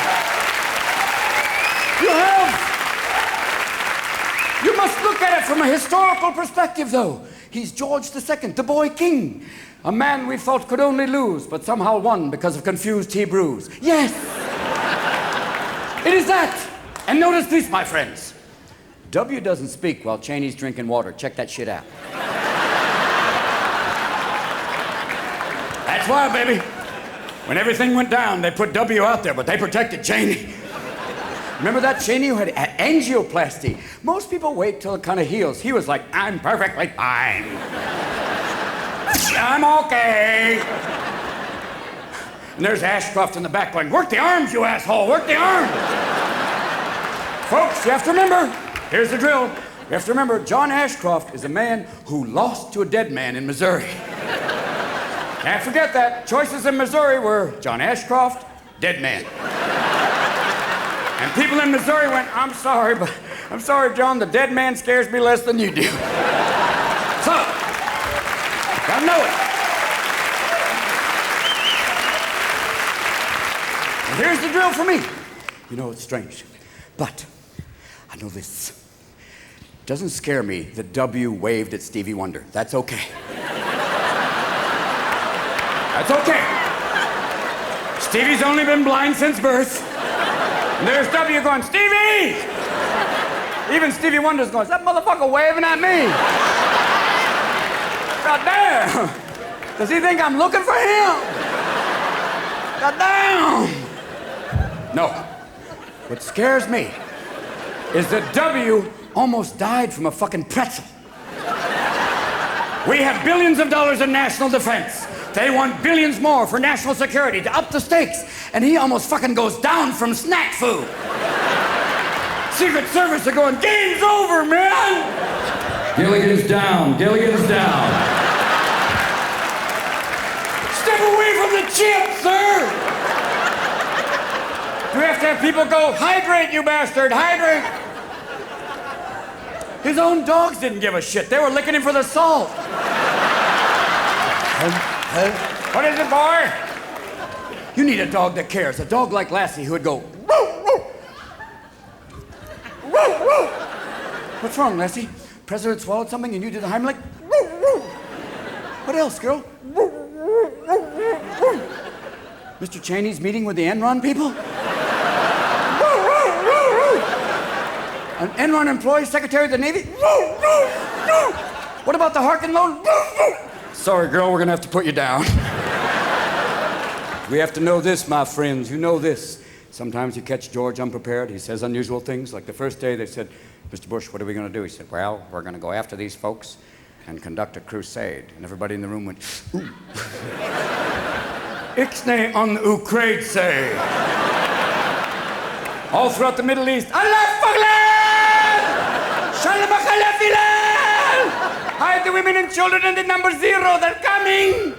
A: you must look at it from a historical perspective, though. He's George II, the boy king. A man we thought could only lose, but somehow won because of confused Hebrews. Yes! It is that. And notice this, my friends. W doesn't speak while Cheney's drinking water. Check that shit out. That's why, baby. When everything went down, they put W out there, but they protected Cheney. Remember that Cheney who had angioplasty? Most people wait till it kind of heals. He was like, I'm perfectly fine. I'm okay. And there's Ashcroft in the back going, work the arms, you asshole, work the arms. Folks, you have to remember, here's the drill. You have to remember, John Ashcroft is a man who lost to a dead man in Missouri. Can't forget that. Choices in Missouri were John Ashcroft, dead man. And people in Missouri went, I'm sorry, John, the dead man scares me less than you do. So, gotta know it. And here's the drill for me. You know, it's strange, but I know this. It doesn't scare me that W waved at Stevie Wonder. That's okay. That's okay. Stevie's only been blind since birth. And there's W going, Stevie! Even Stevie Wonder's going, is that motherfucker waving at me? God damn! Does he think I'm looking for him? God damn! No. What scares me is that W almost died from a fucking pretzel. We have billions of dollars in national defense. They want billions more for national security to up the stakes, and he almost fucking goes down from snack food. Secret Service are going, game's over, man!
B: Gilligan is down. Gilligan is down.
A: Step away from the chip, sir! Do we have to have people go, hydrate, you bastard, hydrate? His own dogs didn't give a shit. They were licking him for the salt. What is it, boy? You need a dog that cares. A dog like Lassie who would go, woo, woo. Woo, woo. What's wrong, Lassie? President swallowed something and you did the Heimlich? Woo, woo. What else, girl? Woo, woo, woo, woo. Mr. Cheney's meeting with the Enron people? Woo, woo, woo, woo. An Enron employee, Secretary of the Navy? Woo, woo, woo. What about the Harkin loan? Woo, woo. Sorry, girl, we're gonna have to put you down. We have to know this, my friends. You know this. Sometimes you catch George unprepared. He says unusual things. Like the first day they said, Mr. Bush, what are we gonna do? He said, well, we're gonna go after these folks and conduct a crusade. And everybody in the room went, ooh. Ixnay on Ukraine say. All throughout the Middle East, Allah Faglan! Shalom hide the women and children in the number 0, they're coming!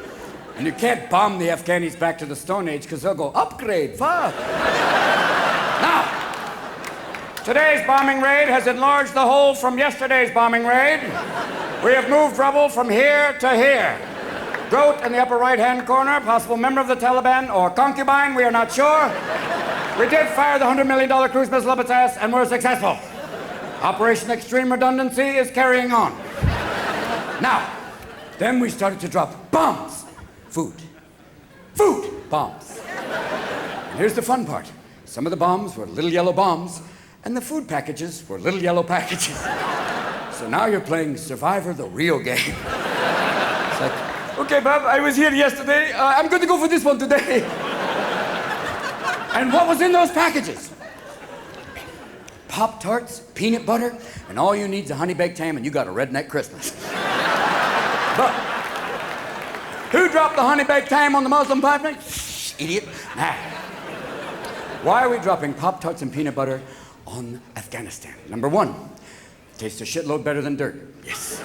A: And you can't bomb the Afghanis back to the Stone Age because they'll go, upgrade, fuck. Now, today's bombing raid has enlarged the hole from yesterday's bombing raid. We have moved rubble from here to here. Goat in the upper right-hand corner, possible member of the Taliban or concubine, we are not sure. We did fire the $100 million cruise missile up its ass and we're successful. Operation Extreme Redundancy is carrying on. Now, then we started to drop bombs. Food, bombs. And here's the fun part. Some of the bombs were little yellow bombs, and the food packages were little yellow packages. So now you're playing Survivor, the real game. It's like, okay, Bob, I was here yesterday. I'm going to go for this one today. And what was in those packages? Pop-Tarts, peanut butter, and all you need is a honey-baked ham, and you got a redneck Christmas. But who dropped the honey-baked ham on the Muslim pipeline? Idiot. Nah. Why are we dropping Pop-Tarts and peanut butter on Afghanistan? Number 1, tastes a shitload better than dirt. Yes.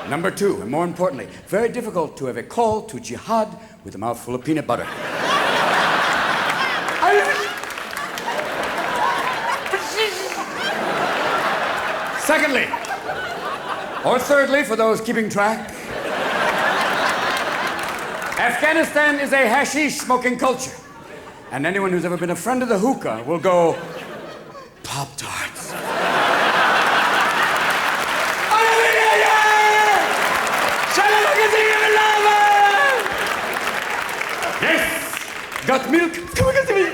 A: Number 2, and more importantly, very difficult to have a call to jihad with a mouthful of peanut butter. Secondly, or thirdly, for those keeping track, Afghanistan is a hashish smoking culture. And anyone who's ever been a friend of the hookah will go, Pop-Tarts. Yes! Got milk? Come on, get to me!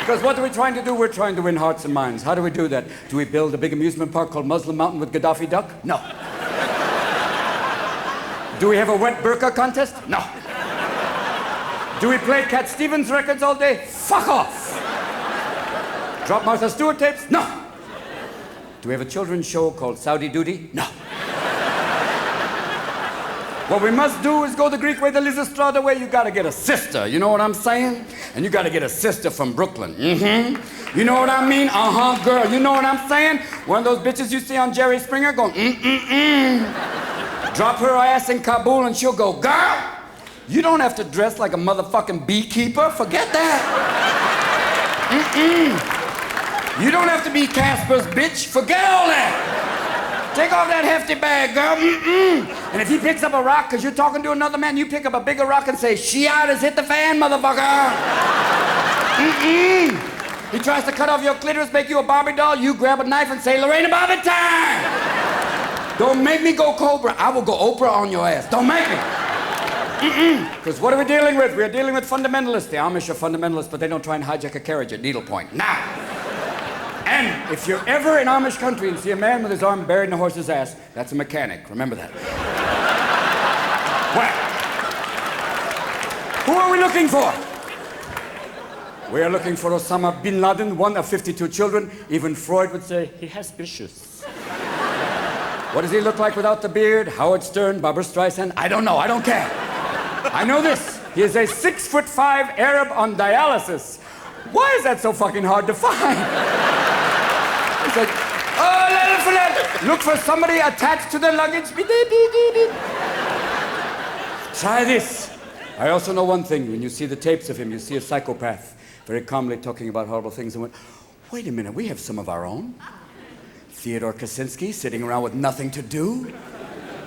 A: Because what are we trying to do? We're trying to win hearts and minds. How do we do that? Do we build a big amusement park called Muslim Mountain with Gaddafi Duck? No. Do we have a wet burqa contest? No. Do we play Cat Stevens records all day? Fuck off. Drop Martha Stewart tapes? No. Do we have a children's show called Saudi Duty? No. What we must do is go the Greek way, the Lysistrata way. You gotta get a sister, you know what I'm saying? And you gotta get a sister from Brooklyn. Mm-hmm. You know what I mean? Uh-huh, girl. You know what I'm saying? One of those bitches you see on Jerry Springer going, mm-mm-mm. Drop her ass in Kabul and she'll go, girl, you don't have to dress like a motherfucking beekeeper. Forget that. You don't have to be Casper's bitch. Forget all that. Take off that hefty bag, girl. And if he picks up a rock because you're talking to another man, you pick up a bigger rock and say, Shiite has hit the fan, motherfucker. He tries to cut off your clitoris, make you a Barbie doll, you grab a knife and say, Lorena Bobbitt time! Don't make me go Cobra. I will go Oprah on your ass. Don't make me. Because what are we dealing with? We're dealing with fundamentalists. The Amish are fundamentalists, but they don't try and hijack a carriage at needlepoint. Now. And if you're ever in Amish country and see a man with his arm buried in a horse's ass, that's a mechanic. Remember that. Well, who are we looking for? We are looking for Osama bin Laden, one of 52 children. Even Freud would say, he has issues. What does he look like without the beard? Howard Stern, Barbra Streisand? I don't know, I don't care. I know this. He is a 6'5" Arab on dialysis. Why is that so fucking hard to find? It's like, oh, look for somebody attached to the luggage. Try this. I also know one thing. When you see the tapes of him, you see a psychopath very calmly talking about horrible things and went, wait a minute, we have some of our own. Theodore Kaczynski sitting around with nothing to do.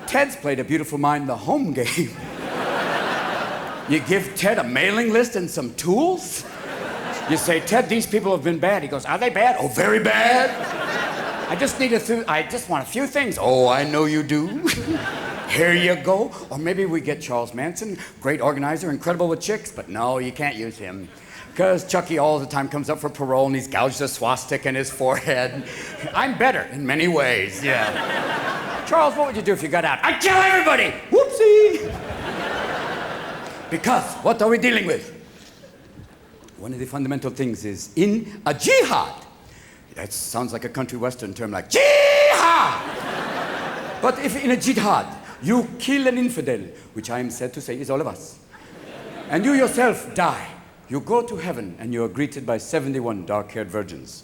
A: Ted's played a beautiful mind the home game. You give Ted a mailing list and some tools? You say, Ted, these people have been bad. He goes, are they bad? Oh, very bad. I just want a few things. Oh, I know you do. Here you go. Or maybe we get Charles Manson, great organizer, incredible with chicks, but no, you can't use him. Because Chucky all the time comes up for parole and he's gouged a swastika in his forehead. I'm better in many ways, yeah. Charles, what would you do if you got out? I'd kill everybody! Whoopsie! Because what are we dealing with? One of the fundamental things is in a jihad. That sounds like a country western term like jihad! But if in a jihad you kill an infidel, which I am said to say is all of us, and you yourself die, you go to heaven and you are greeted by 71 dark-haired virgins.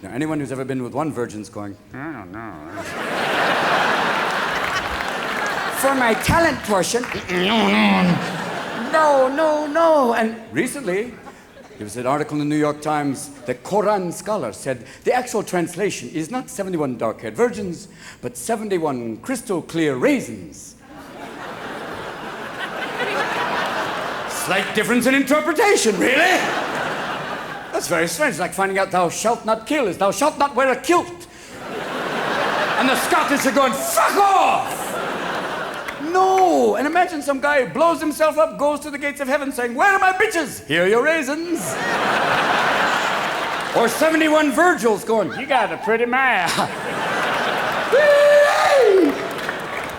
A: Now, anyone who's ever been with one virgin's going, I don't know. For my talent portion, no. And recently, there was an article in the New York Times that Quran scholars said the actual translation is not 71 dark-haired virgins, but 71 crystal clear raisins. Slight difference in interpretation, really? That's very strange, like finding out thou shalt not kill is thou shalt not wear a kilt. And the Scottish are going, fuck off! No, and imagine some guy who blows himself up, goes to the gates of heaven saying, where are my bitches? Here are your raisins. Or 71 Virgils going, you got a pretty man.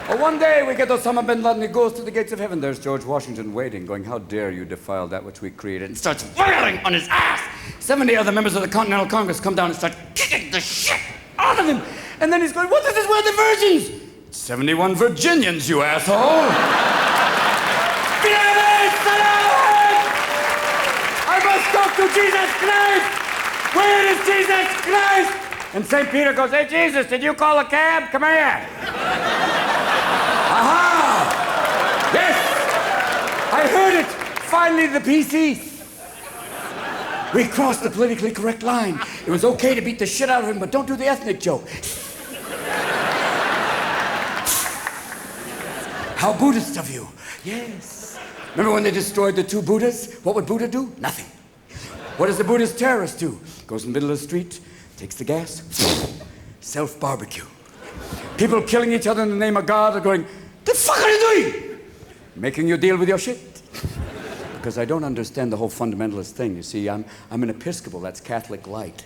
A: Or one day we get Osama bin Laden, he goes to the gates of heaven. There's George Washington waiting, going, how dare you defile that which we created, and starts wailing on his ass. 70 other members of the Continental Congress come down and start kicking the shit out of him. And then he's going, what is this, where are the virgins? 71 Virginians, you asshole! I must talk to Jesus Christ! Where is Jesus Christ? And St. Peter goes, hey, Jesus, did you call a cab? Come here. Aha! Yes! I heard it! Finally, the PC. We crossed the politically correct line. It was okay to beat the shit out of him, but don't do the ethnic joke. How Buddhist of you. Yes. Remember when they destroyed the two Buddhas? What would Buddha do? Nothing. What does the Buddhist terrorist do? Goes in the middle of the street, takes the gas, self-barbecue. People killing each other in the name of God are going, the fuck are you doing? Making you deal with your shit. Because I don't understand the whole fundamentalist thing. You see, I'm an Episcopal, that's Catholic light.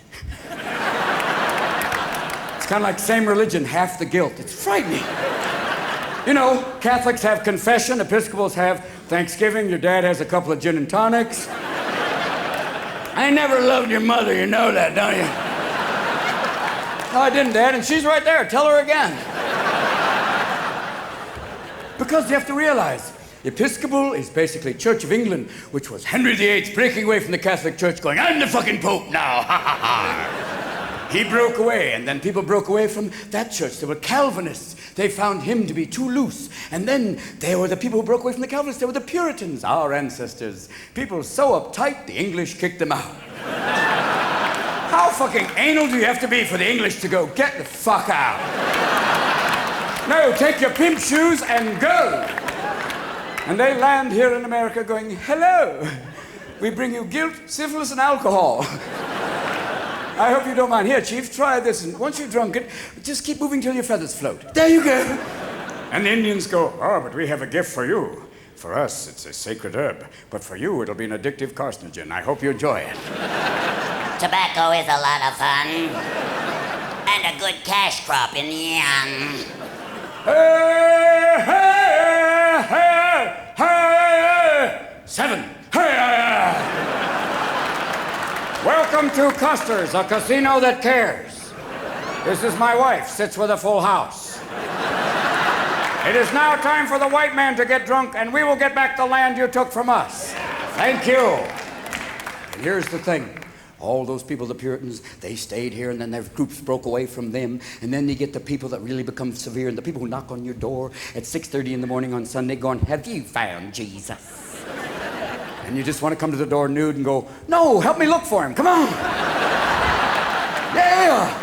A: It's kind of like same religion, half the guilt. It's frightening. You know, Catholics have confession, Episcopals have Thanksgiving, your dad has a couple of gin and tonics. I never loved your mother, you know that, don't you? No, I didn't, Dad, and she's right there. Tell her again. Because you have to realize, Episcopal is basically Church of England, which was Henry VIII breaking away from the Catholic Church going, I'm the fucking Pope now, ha ha ha. He broke away, and then people broke away from that church. There were Calvinists. They found him to be too loose. And then there were the people who broke away from the Calvinists. There were the Puritans, our ancestors. People so uptight, the English kicked them out. How fucking anal do you have to be for the English to go, get the fuck out? No, take your pimp shoes and go. And they land here in America going, hello. We bring you guilt, syphilis, and alcohol. I hope you don't mind. Here, Chief, try this. And once you've drunk it, just keep moving till your feathers float. There you go. And the Indians go, oh, but we have a gift for you. For us, it's a sacred herb. But for you, it'll be an addictive carcinogen. I hope you enjoy it.
C: Tobacco is a lot of fun. And a good cash crop in the end.
A: Hey, hey, hey, hey, 7. Hey, welcome to Custer's, a casino that cares. This is my wife, sits with a full house. It is now time for the white man to get drunk, and we will get back the land you took from us. Thank you. And here's the thing. All those people, the Puritans, they stayed here, and then their groups broke away from them. And then you get the people that really become severe, and the people who knock on your door at 6:30 in the morning on Sunday going, have you found Jesus? And you just want to come to the door nude and go, no, help me look for him, come on. Yeah.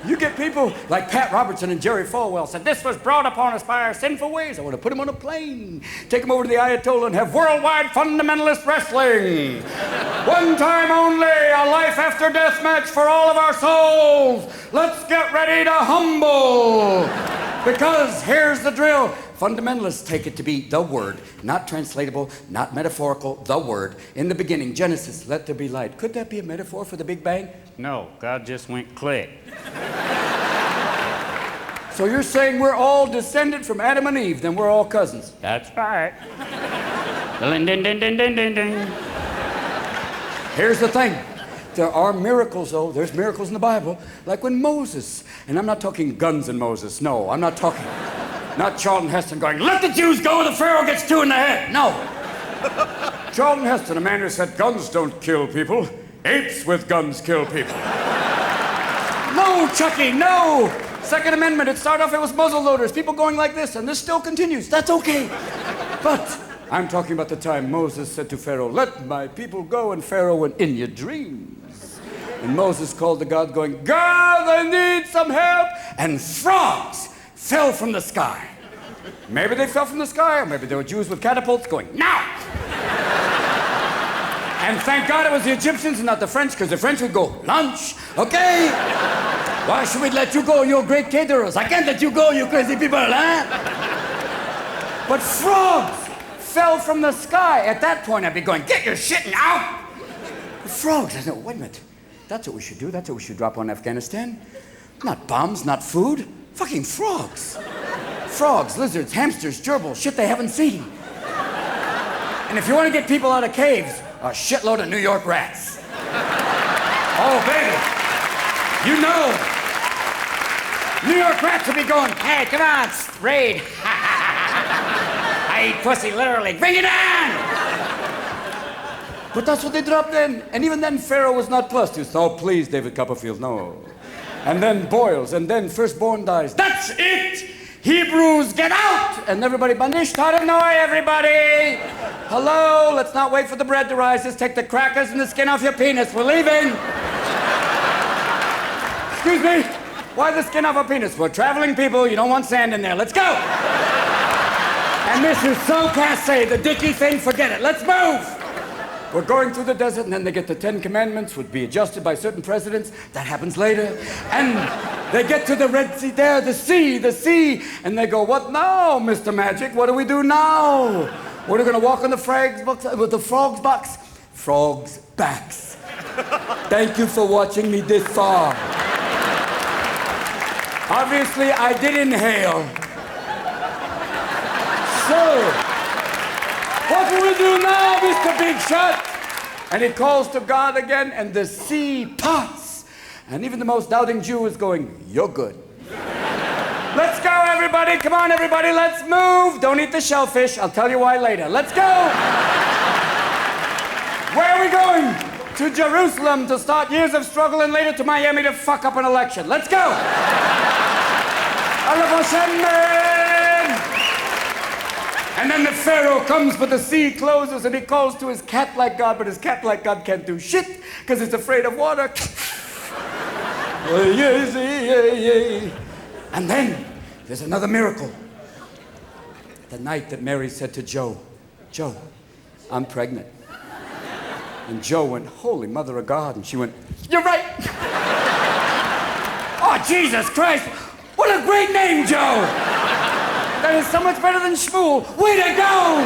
A: You get people like Pat Robertson and Jerry Falwell said, this was brought upon us by our sinful ways. I want to put him on a plane, take him over to the Ayatollah and have worldwide fundamentalist wrestling. One time only, a life after death match for all of our souls. Let's get ready to humble. Because here's the drill. Fundamentalists take it to be the word, not translatable, not metaphorical, the word. In the beginning, Genesis, let there be light. Could that be a metaphor for the Big Bang? No, God just went click. So you're saying we're all descended from Adam and Eve, then we're all cousins? That's right. Ding, ding, ding, ding, ding, ding, ding. Here's the thing. There are miracles, though. There's miracles in the Bible, like when Moses, and I'm not talking guns and Moses, no, I'm not talking, not Charlton Heston going, let the Jews go, the Pharaoh gets 2 in the head, no. Charlton Heston, a man who said guns don't kill people, apes with guns kill people. No, Chucky, no. Second Amendment, it started off, it was muzzle loaders, people going like this, and this still continues, that's okay. But I'm talking about the time Moses said to Pharaoh, let my people go, and Pharaoh went, in your dreams. And Moses called to God going, God, I need some help. And frogs fell from the sky. Maybe they fell from the sky, or maybe they were Jews with catapults going, now! And thank God it was the Egyptians and not the French, because the French would go, lunch, okay? Why should we let you go? You're great caterers. I can't let you go, you crazy people, huh? But frogs fell from the sky. At that point, I'd be going, get your shit out! The frogs, I said, wait a minute. That's what we should do. That's what we should drop on Afghanistan. Not bombs, not food. Fucking frogs. Frogs, lizards, hamsters, gerbils, shit they haven't seen. And if you want to get people out of caves, a shitload of New York rats. Oh, baby. You know. New York rats will be going, hey, come on, raid. I eat pussy, literally. Bring it on! But that's what they dropped in. And even then, Pharaoh was not plussed. He was, oh, please, David Copperfield, no. And then boils, and then firstborn dies. That's it! Hebrews, get out! And everybody, Banish Taranoi, everybody! Hello, let's not wait for the bread to rise. Just take the crackers and the skin off your penis. We're leaving. Excuse me? Why the skin off a penis? We're traveling people. You don't want sand in there. Let's go! And this is so passé, the dicky thing, forget it. Let's move! We're going through the desert, and then they get the 10 Commandments, would be adjusted by certain presidents. That happens later. And they get to the Red Sea there, the sea, and they go, what now, Mr. Magic? What do we do now? We're going to walk on the frogs box? Frogs' backs. Thank you for watching me this far. Obviously, I did inhale. So, what do we do now, Mr. Big Shot? And he calls to God again, and the sea parts. And even the most doubting Jew is going, you're good. Let's go, everybody. Come on, everybody. Let's move. Don't eat the shellfish. I'll tell you why later. Let's go. Where are we going? to Jerusalem to start years of struggle and later to Miami to fuck up an election. Let's go! And then the Pharaoh comes, but the sea closes, and he calls to his cat-like God, but his cat-like God can't do shit because it's afraid of water. And then there's another miracle. The night that Mary said to Joe, Joe, I'm pregnant. And Joe went, Holy Mother of God. And she went, You're right. Oh, Jesus Christ. What a great name, Joe. That is so much better than Shmuel. Way to go.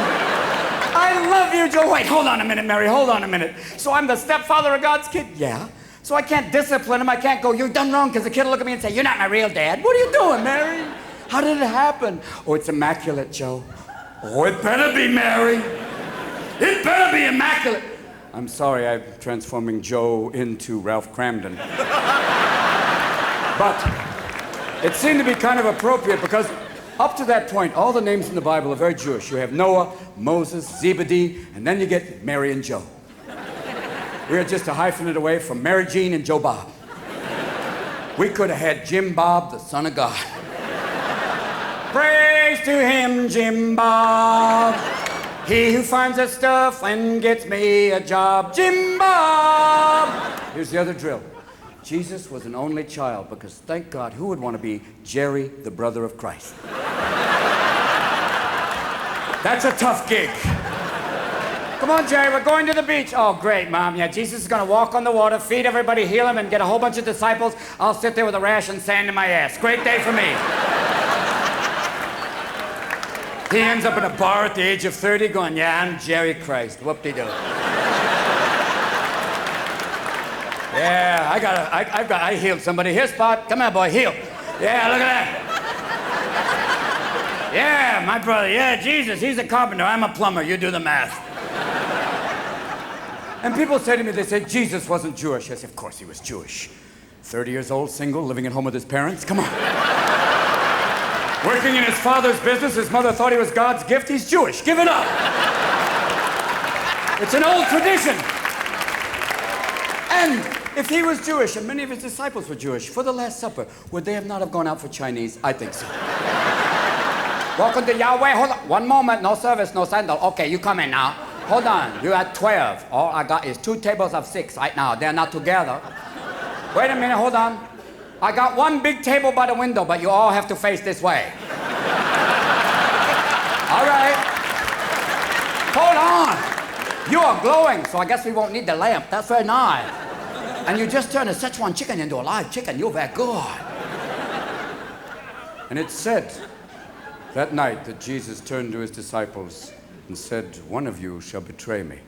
A: I love you, Joe. Wait, hold on a minute, Mary. Hold on a minute. So I'm the stepfather of God's kid? Yeah. So I can't discipline him. I can't go, You're done wrong, because the kid will look at me and say, You're not my real dad. What are you doing, Mary? How did it happen? Oh, it's immaculate, Joe. Oh, it better be, Mary. It better be immaculate. I'm sorry, I'm transforming Joe into Ralph Cramden. But it seemed to be kind of appropriate because up to that point, all the names in the Bible are very Jewish. You have Noah, Moses, Zebedee, and then you get Mary and Joe. We are just a hyphenate away from Mary Jean and Joe Bob. We could have had Jim Bob, the son of God. Praise to him, Jim Bob. He who finds us stuff and gets me a job. Jim Bob! Here's the other drill. Jesus was an only child because, thank God, who would want to be Jerry, the brother of Christ? That's a tough gig. Come on, Jerry, we're going to the beach. Oh, great, Mom. Yeah, Jesus is going to walk on the water, feed everybody, heal them, and get a whole bunch of disciples. I'll sit there with a rash and sand in my ass. Great day for me. He ends up in a bar at the age of 30 going, Yeah, I'm Jerry Christ. Whoop-de-doo. Yeah, I healed somebody. Here, Spot. Come on, boy, heal. Yeah, look at that. Yeah, my brother. Yeah, Jesus, he's a carpenter. I'm a plumber. You do the math. And people say to me, they say, Jesus wasn't Jewish. I say, of course he was Jewish. 30 years old, single, living at home with his parents. Come on. Working in his father's business. His mother thought he was God's gift. He's Jewish. Give it up. It's an old tradition. And if he was Jewish, and many of his disciples were Jewish, for the Last Supper, would they not have gone out for Chinese? I think so. Welcome to Yahweh. Hold on. One moment. No service, no sandal. Okay, you come in now. Hold on. You had 12. All I got is 2 tables of 6 right now. They're not together. Wait a minute. Hold on. I got one big table by the window, but you all have to face this way. All right. Hold on. You are glowing, so I guess we won't need the lamp. That's very nice. And you just turned a Szechuan chicken into a live chicken. You're very good. And it said that night that Jesus turned to his disciples and said, One of you shall betray me.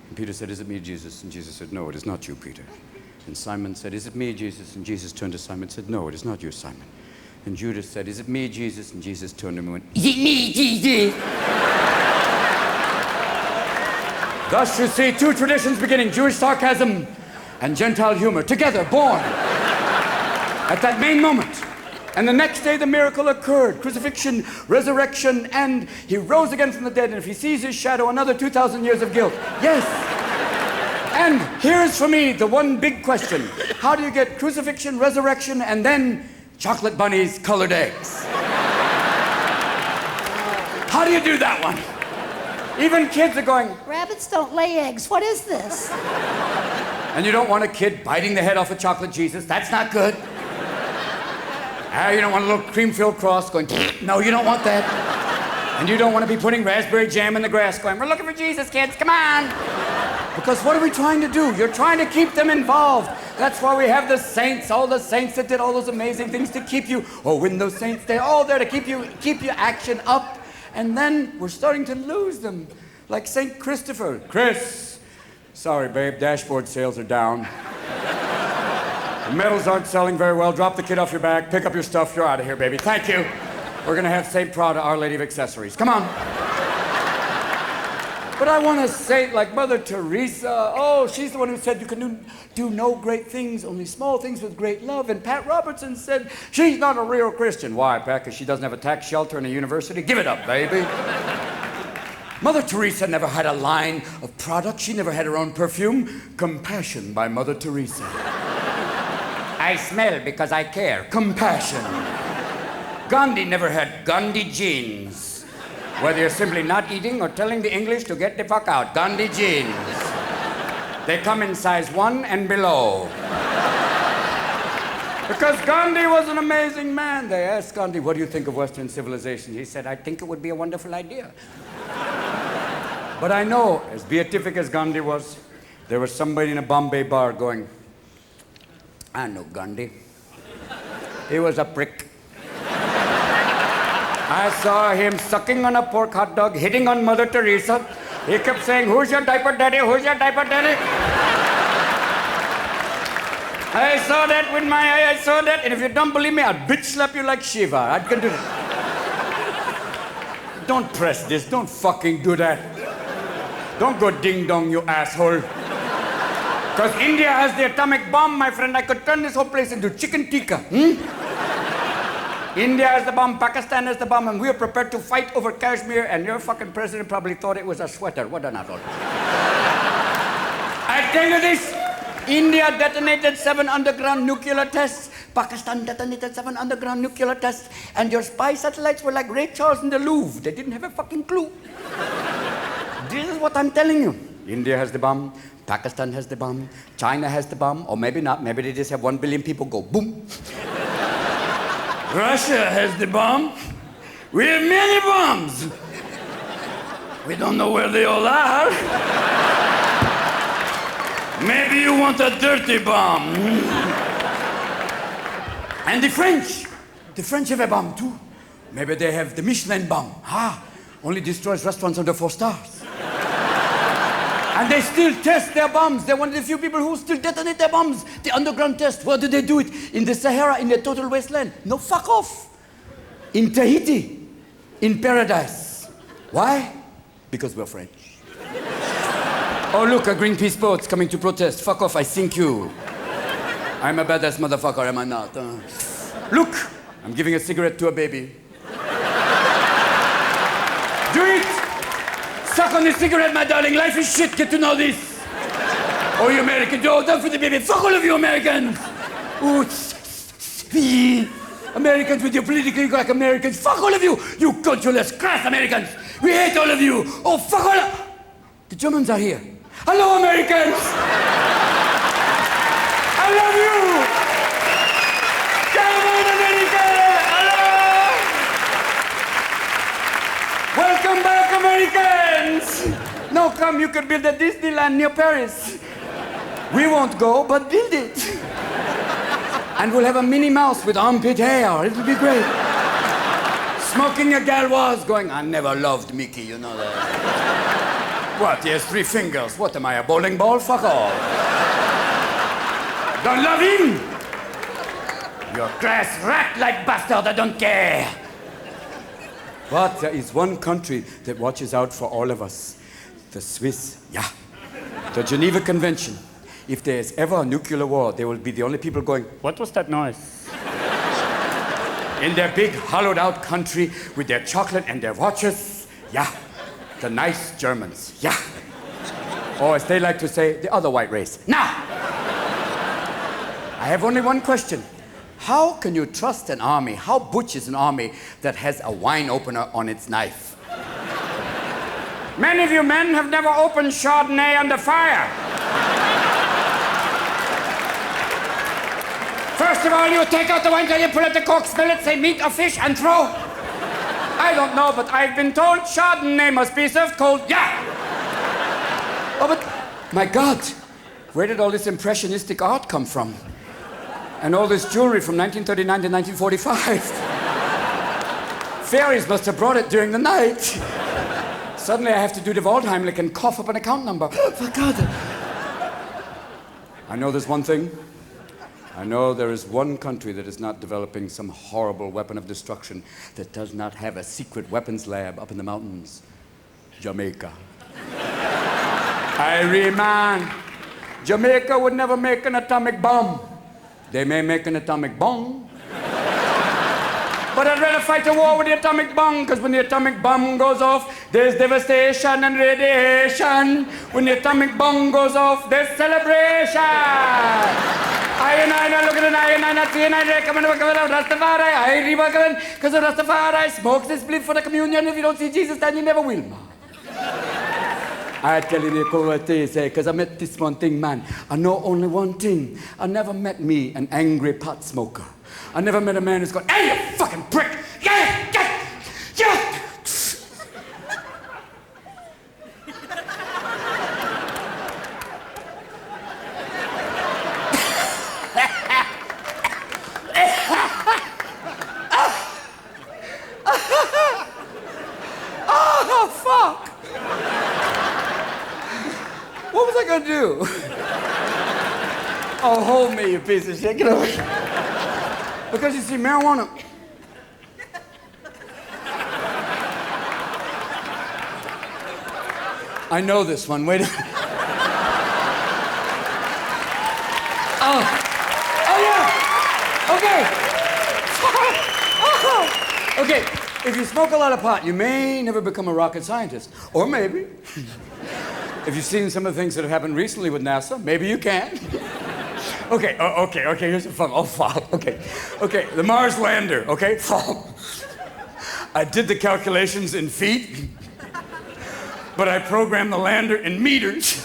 A: And Peter said, Is it me, Jesus? And Jesus said, No, it is not you, Peter. And Simon said, Is it me, Jesus? And Jesus turned to Simon and said, No, it is not you, Simon. And Judas said, Is it me, Jesus? And Jesus turned to him and went, Is it me, Jesus? Thus you see 2 traditions beginning, Jewish sarcasm and Gentile humor, together, born at that main moment. And the next day the miracle occurred, crucifixion, resurrection, and he rose again from the dead. And if he sees his shadow, another 2,000 years of guilt. Yes. And here's for me the one big question. How do you get crucifixion, resurrection, and then chocolate bunnies, colored eggs? How do you do that one? Even kids are going,
D: Rabbits don't lay eggs. What is this?
A: And you don't want a kid biting the head off a chocolate Jesus. That's not good. You don't want a little cream-filled cross going, no, you don't want that. And you don't want to be putting raspberry jam in the grass going, we're looking for Jesus, kids, come on. Because what are we trying to do? You're trying to keep them involved. That's why we have the saints, all the saints that did all those amazing things to keep you, when those saints, they're all there to keep your action up. And then we're starting to lose them. Like St. Christopher. Chris, sorry, babe, dashboard sales are down. The medals aren't selling very well. Drop the kid off your back, pick up your stuff, you're out of here, baby. Thank you. We're gonna have St. Prada, Our Lady of Accessories. Come on. But I want a saint like Mother Teresa. Oh, she's the one who said you can do no great things, only small things with great love. And Pat Robertson said she's not a real Christian. Why, Pat? Because she doesn't have a tax shelter and a university? Give it up, baby. Mother Teresa never had a line of product. She never had her own perfume. Compassion by Mother Teresa. I smell because I care. Compassion. Gandhi never had Gandhi jeans. Whether you're simply not eating or telling the English to get the fuck out. Gandhi jeans. They come in size 1 and below. Because Gandhi was an amazing man. They asked Gandhi, what do you think of Western civilization? He said, I think it would be a wonderful idea. But I know, as beatific as Gandhi was, there was somebody in a Bombay bar going, I know Gandhi. He was a prick. I saw him sucking on a pork hot dog, hitting on Mother Teresa. He kept saying, who's your diaper daddy? Who's your diaper daddy? I saw that with my eye, I saw that, and if you don't believe me, I'll bitch slap you like Shiva. I can do that. Don't press this, don't fucking do that. Don't go ding dong, you asshole. Because India has the atomic bomb, my friend. I could turn this whole place into chicken tikka. India has the bomb, Pakistan has the bomb, and we are prepared to fight over Kashmir, and your fucking president probably thought it was a sweater. What an asshole. I tell you this. India detonated 7 underground nuclear tests. Pakistan detonated 7 underground nuclear tests. And your spy satellites were like Ray Charles in the Louvre. They didn't have a fucking clue. This is what I'm telling you. India has the bomb. Pakistan has the bomb. China has the bomb. Or maybe not. Maybe they just have 1 billion people go boom. Russia has the bomb. We have many bombs. We don't know where they all are. Maybe you want a dirty bomb. And the French have a bomb too. Maybe they have the Michelin bomb. Only destroys restaurants under 4 stars. And they still test their bombs. They're one of the few people who still detonate their bombs. The underground test, where do they do it? In the Sahara, in the total wasteland. No, fuck off. In Tahiti, in paradise. Why? Because we're French. Oh, look, a Greenpeace boat's coming to protest. Fuck off, I sink you. I'm a badass motherfucker, am I not? Look, I'm giving a cigarette to a baby. Do it! Suck on the cigarette, my darling. Life is shit, get to know this. Oh, you Americans, oh, don't for the baby. Fuck all of you Americans. Oh, Americans with your politically correct Americans. Fuck all of you, you cultureless, crass Americans. We hate all of you. Oh, fuck all of... The Germans are here. Hello, Americans! I love you! Come on, America! Hello! Welcome back, Americans! Now come, you can build a Disneyland near Paris. We won't go, but build it. And we'll have a Minnie Mouse with armpit hair. It'll be great. Smoking a Galois, going, I never loved Mickey, you know that. What, he has 3 fingers. What, am I, a bowling ball? Fuck off. Don't love him? You're a crass rat-like bastard, I don't care. But there is one country that watches out for all of us. The Swiss, yeah. The Geneva Convention. If there is ever a nuclear war, they will be the only people going, what was that noise? In their big, hollowed-out country with their chocolate and their watches, yeah. The nice Germans, yeah. Or as they like to say, the other white race. Now, I have only one question. How can you trust an army? How butch is an army that has a wine opener on its knife? Many of you men have never opened Chardonnay under fire. First of all, you take out the wine till you pull out the cork, smell it, say meat or fish, and throw. I don't know, but I've been told Chardonnay must be served cold. Yeah! Oh, but, my God, where did all this impressionistic art come from? And all this jewelry from 1939 to 1945? Fairies must have brought it during the night. Suddenly I have to do the Waldheimlich and cough up an account number. For God. I know there's one thing. I know there is one country that is not developing some horrible weapon of destruction that does not have a secret weapons lab up in the mountains. Jamaica. Irie man. Jamaica would never make an atomic bomb. They may make an atomic bomb. But I'd rather fight a war with the atomic bomb, because when the atomic bomb goes off, there's devastation and radiation. When the atomic bomb goes off, there's celebration. I look at an I see and I recommend Rastafari. I recommend because of Rastafari smokes this spliff for the communion. If you don't see Jesus, then you never will, man. I tell you, because I met this one thing, man. I know only one thing. I never met me, an angry pot smoker. I never met a man who's going, hey, you fucking prick! Yeah! Oh, fuck! What was I gonna do? Oh, hold me, you piece of shit. Get over here. Because you see, marijuana. I know this one. Wait a minute. Oh yeah. Okay. Okay. If you smoke a lot of pot, you may never become a rocket scientist, or maybe. If you've seen some of the things that have happened recently with NASA, maybe you can. Okay, here's a fun. Oh, fuck. Okay, the Mars lander, okay? I did the calculations in feet, but I programmed the lander in meters.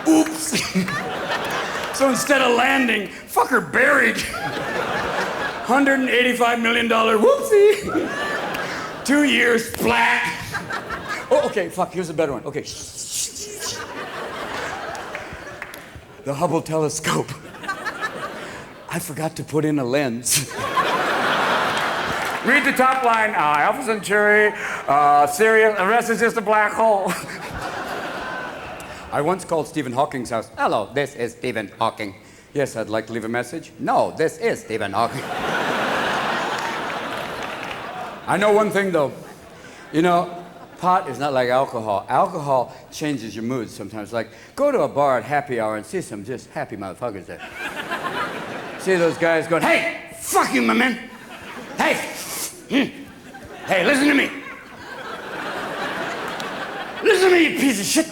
A: Oops. So instead of landing, fucker buried. $185 million whoopsie. 2 years flat. Oh, okay, fuck, here's a better one. Okay. The Hubble telescope. I forgot to put in a lens. Read the top line. Alpha Centauri, Sirius, the rest is just a black hole. I once called Stephen Hawking's house. Hello, this is Stephen Hawking. Yes, I'd like to leave a message. No, this is Stephen Hawking. I know one thing, though. You know, pot is not like alcohol. Alcohol changes your mood sometimes. Like, go to a bar at happy hour and see some just happy motherfuckers there. See those guys going, hey, fuck you, my man. Hey, hey, listen to me. Listen to me, you piece of shit.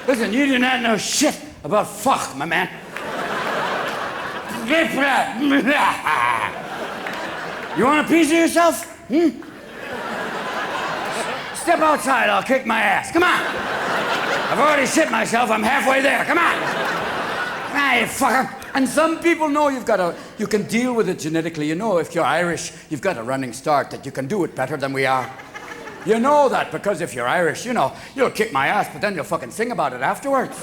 A: Listen, you do not know shit about fuck, my man. You want a piece of yourself? Step outside, I'll kick my ass. Come on. I've already shit myself, I'm halfway there. Come on. Come on, you fucker. And some people know you can deal with it genetically. You know, if you're Irish, you've got a running start that you can do it better than we are. You know that because if you're Irish, you know, you'll kick my ass, but then you'll fucking sing about it afterwards.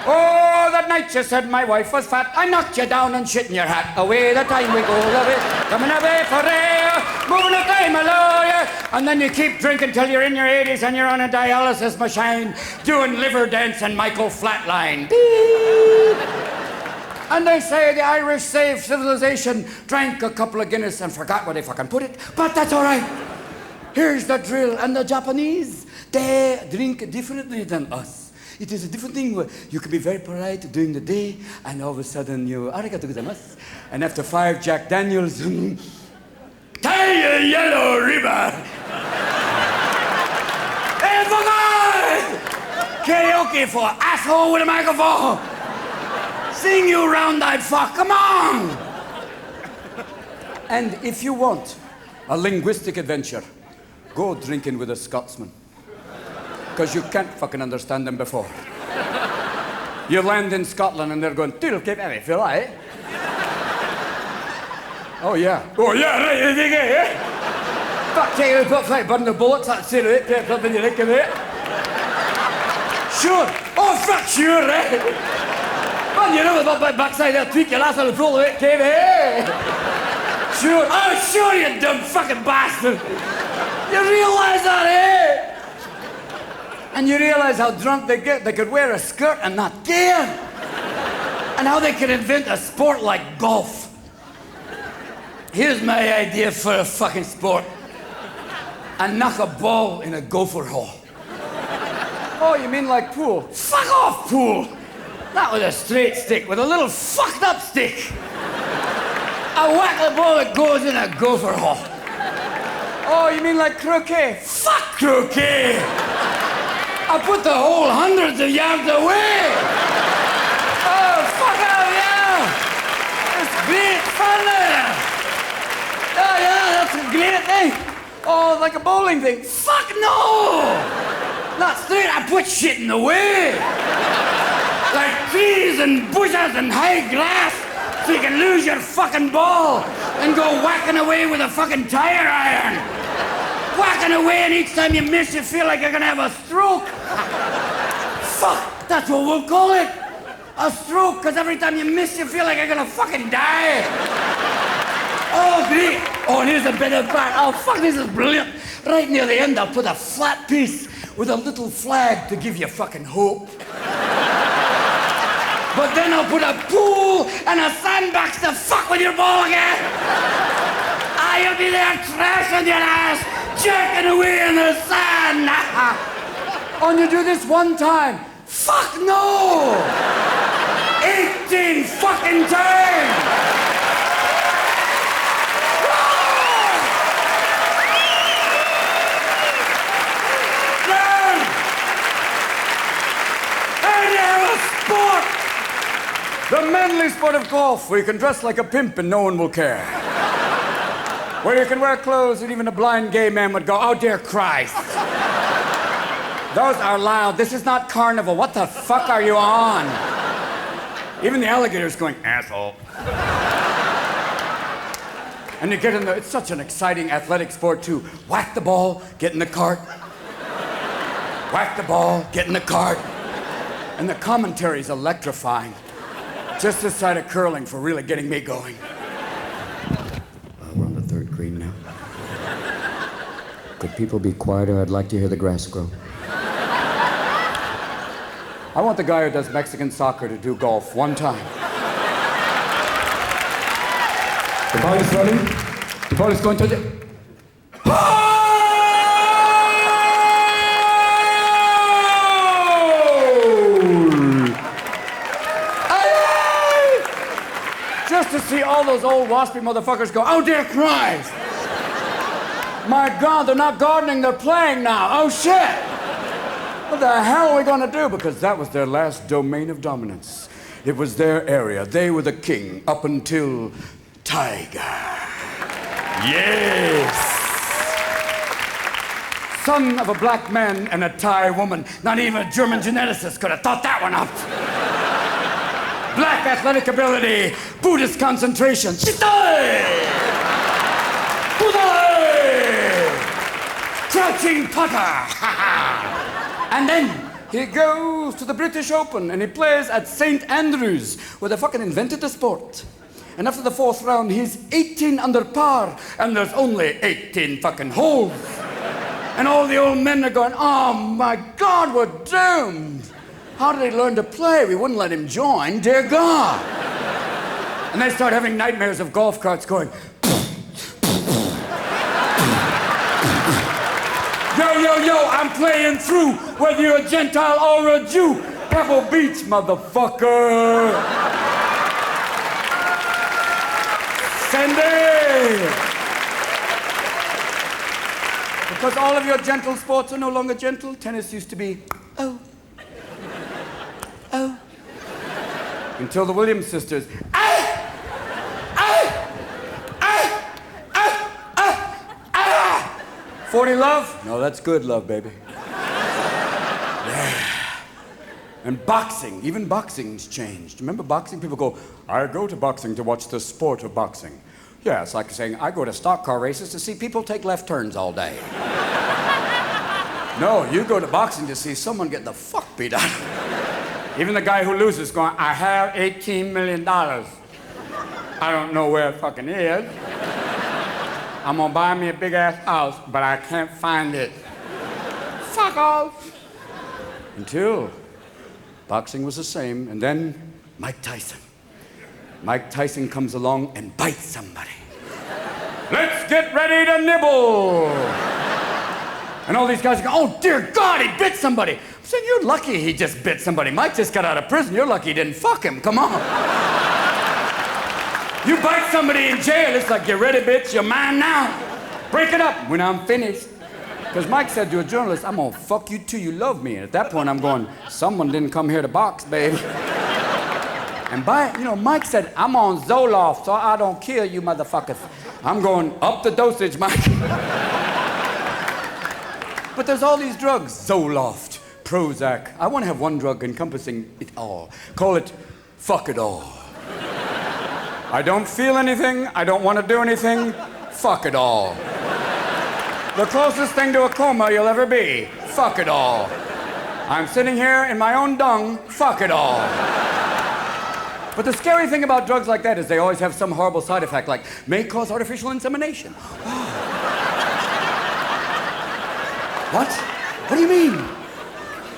A: Oh, that night you said my wife was fat. I knocked you down and shit in your hat. Away the time we go, away, coming away for air, moving the time along, yeah. And then you keep drinking till you're in your 80s and you're on a dialysis machine, doing liver dance and Michael Flatline. Beep. And they say the Irish saved civilization, drank a couple of Guinness and forgot where they fucking put it, but that's all right. Here's the drill, and the Japanese, they drink differently than us. It is a different thing where you can be very polite during the day, and all of a sudden you, arigatou gozaimasu, and after 5 Jack Daniels, tie a yellow ribbon. Hey, fucker! Karaoke for asshole with a microphone. Sing you round-eyed fuck, come on! And if you want a linguistic adventure, go drinking with a Scotsman. Because you can't fucking understand them before. You land in Scotland and they're going, "Till keep any feel eh?" Oh yeah. Oh yeah, right, you think eh? Fuck you, put 5 burn the bullets, that's it, pep up in your neck of it. Sure. Oh fuck sure, eh? Man, you know about my backside there, tweak your ass on the full of it, Kev, eh? Sure. Oh sure, you dumb fucking bastard. You realise that, eh? And you realize how drunk they get. They could wear a skirt and not care. And how they could invent a sport like golf. Here's my idea for a fucking sport. And knock a ball in a gopher hole. Oh, you mean like pool? Fuck off, pool. Not with a straight stick, with a little fucked up stick.
B: I whack the ball, it goes in a gopher hole.
A: Oh, you mean like croquet?
B: Fuck croquet! I put the whole hundreds of yards away.
A: Oh, fuck out, yeah! It's great fun there! Oh, yeah, that's a great thing. Oh, like a bowling thing.
B: Fuck no! Not straight, I put shit in the way. Like trees and bushes and high grass, so you can lose your fucking ball and go whacking away with a fucking tire iron. Whacking away, and each time you miss, you feel like you're gonna have a stroke. Fuck, that's what we'll call it. A stroke, because every time you miss, you feel like you're gonna fucking die. Oh, great. Oh, and here's the better part. Oh, fuck, this is brilliant. Right near the end, I'll put a flat piece with a little flag to give you fucking hope. But then I'll put a pool and a sandbox to fuck with your ball again. You'll be there trashing your ass, jerking away in the sand.
A: Oh, and you do this one time.
B: Fuck no! 18 fucking times!
A: Sport! The manly sport of golf, where you can dress like a pimp and no one will care. Where you can wear clothes and even a blind gay man would go, oh dear Christ. Those are loud. This is not carnival. What the fuck are you on? Even the alligator's going, asshole. And you get in the, it's such an exciting athletic sport too. Whack the ball, get in the cart. Whack the ball, get in the cart. And the commentary's electrifying. Just this side of curling for really getting me going.
B: We're on the third green now. Could people be quieter? I'd like to hear the grass grow.
A: I want the guy who does Mexican soccer to do golf one time.
B: The ball is rolling. The ball is going to the...
A: Just to see all those old waspy motherfuckers go, oh dear Christ! My God, they're not gardening, they're playing now. Oh shit! What the hell are we gonna do? Because that was their last domain of dominance. It was their area. They were the king up until Tiger. Yes! Son of a black man and a Thai woman. Not even a German geneticist could have thought that one up. Black athletic ability, Buddhist concentration. Crouching putter. And then he goes to the British Open and he plays at St. Andrews, where they fucking invented the sport. And after the fourth round, he's 18 under par, and there's only 18 fucking holes. And all the old men are going, oh my God, we're doomed. How did he learn to play? We wouldn't let him join, dear God. And they start having nightmares of golf carts going, yo, I'm playing through, whether you're a Gentile or a Jew. Pebble Beach, motherfucker. Sandy. Because all of your gentle sports are no longer gentle. Tennis used to be, oh. Until the Williams sisters, 40 love? No, that's good love, baby. Yeah. And boxing, even boxing's changed. Remember boxing? People go, I go to boxing to watch the sport of boxing. Yeah, it's like saying, I go to stock car races to see people take left turns all day. No, you go to boxing to see someone get the fuck beat out of them. Even the guy who loses going, I have $18 million. I don't know where it fucking is. I'm gonna buy me a big ass house, but I can't find it. Fuck off. Until boxing was the same, and then Mike Tyson. Mike Tyson comes along and bites somebody. Let's get ready to nibble. And all these guys go, oh dear God, he bit somebody. I'm saying, you're lucky he just bit somebody. Mike just got out of prison. You're lucky he didn't fuck him. Come on.
B: You bite somebody in jail, it's like, you ready, bitch? You're mine now. Break it up when I'm finished. Because Mike said to a journalist, I'm gonna fuck you till you love me. And at that point, I'm going, someone didn't come here to box, baby. And Mike said, I'm on Zoloft, so I don't kill you motherfuckers. I'm going up the dosage, Mike. But there's all these drugs, Zoloft, Prozac. I want to have one drug encompassing it all. Call it fuck it all. I don't feel anything, I don't want to do anything, fuck it all. The closest thing to a coma you'll ever be, fuck it all. I'm sitting here in my own dung, fuck it all. But the scary thing about drugs like that is they always have some horrible side effect, like may cause artificial insemination. What? What do you mean?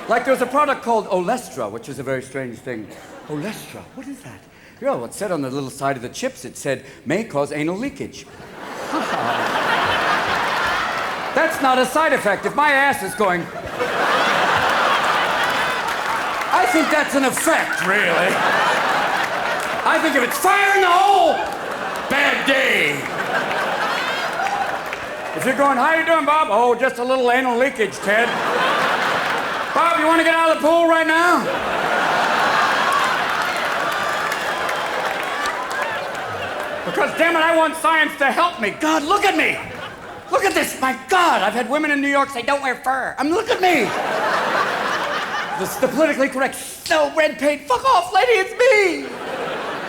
B: Like there's a product called Olestra, which is a very strange thing. Olestra, what is that? You know, it said on the little side of the chips, it said, may cause anal leakage. That's not a side effect. If my ass is going... I think that's an effect, really. I think if it's fire in the hole, bad day. If you're going, how you doing, Bob? Oh, just a little anal leakage, Ted. Bob, you want to get out of the pool right now? Because, damn it, I want science to help me. God, look at me. Look at this. My God, I've had women in New York say, don't wear fur. Look at me. The politically correct, no red paint. Fuck off, lady, it's me.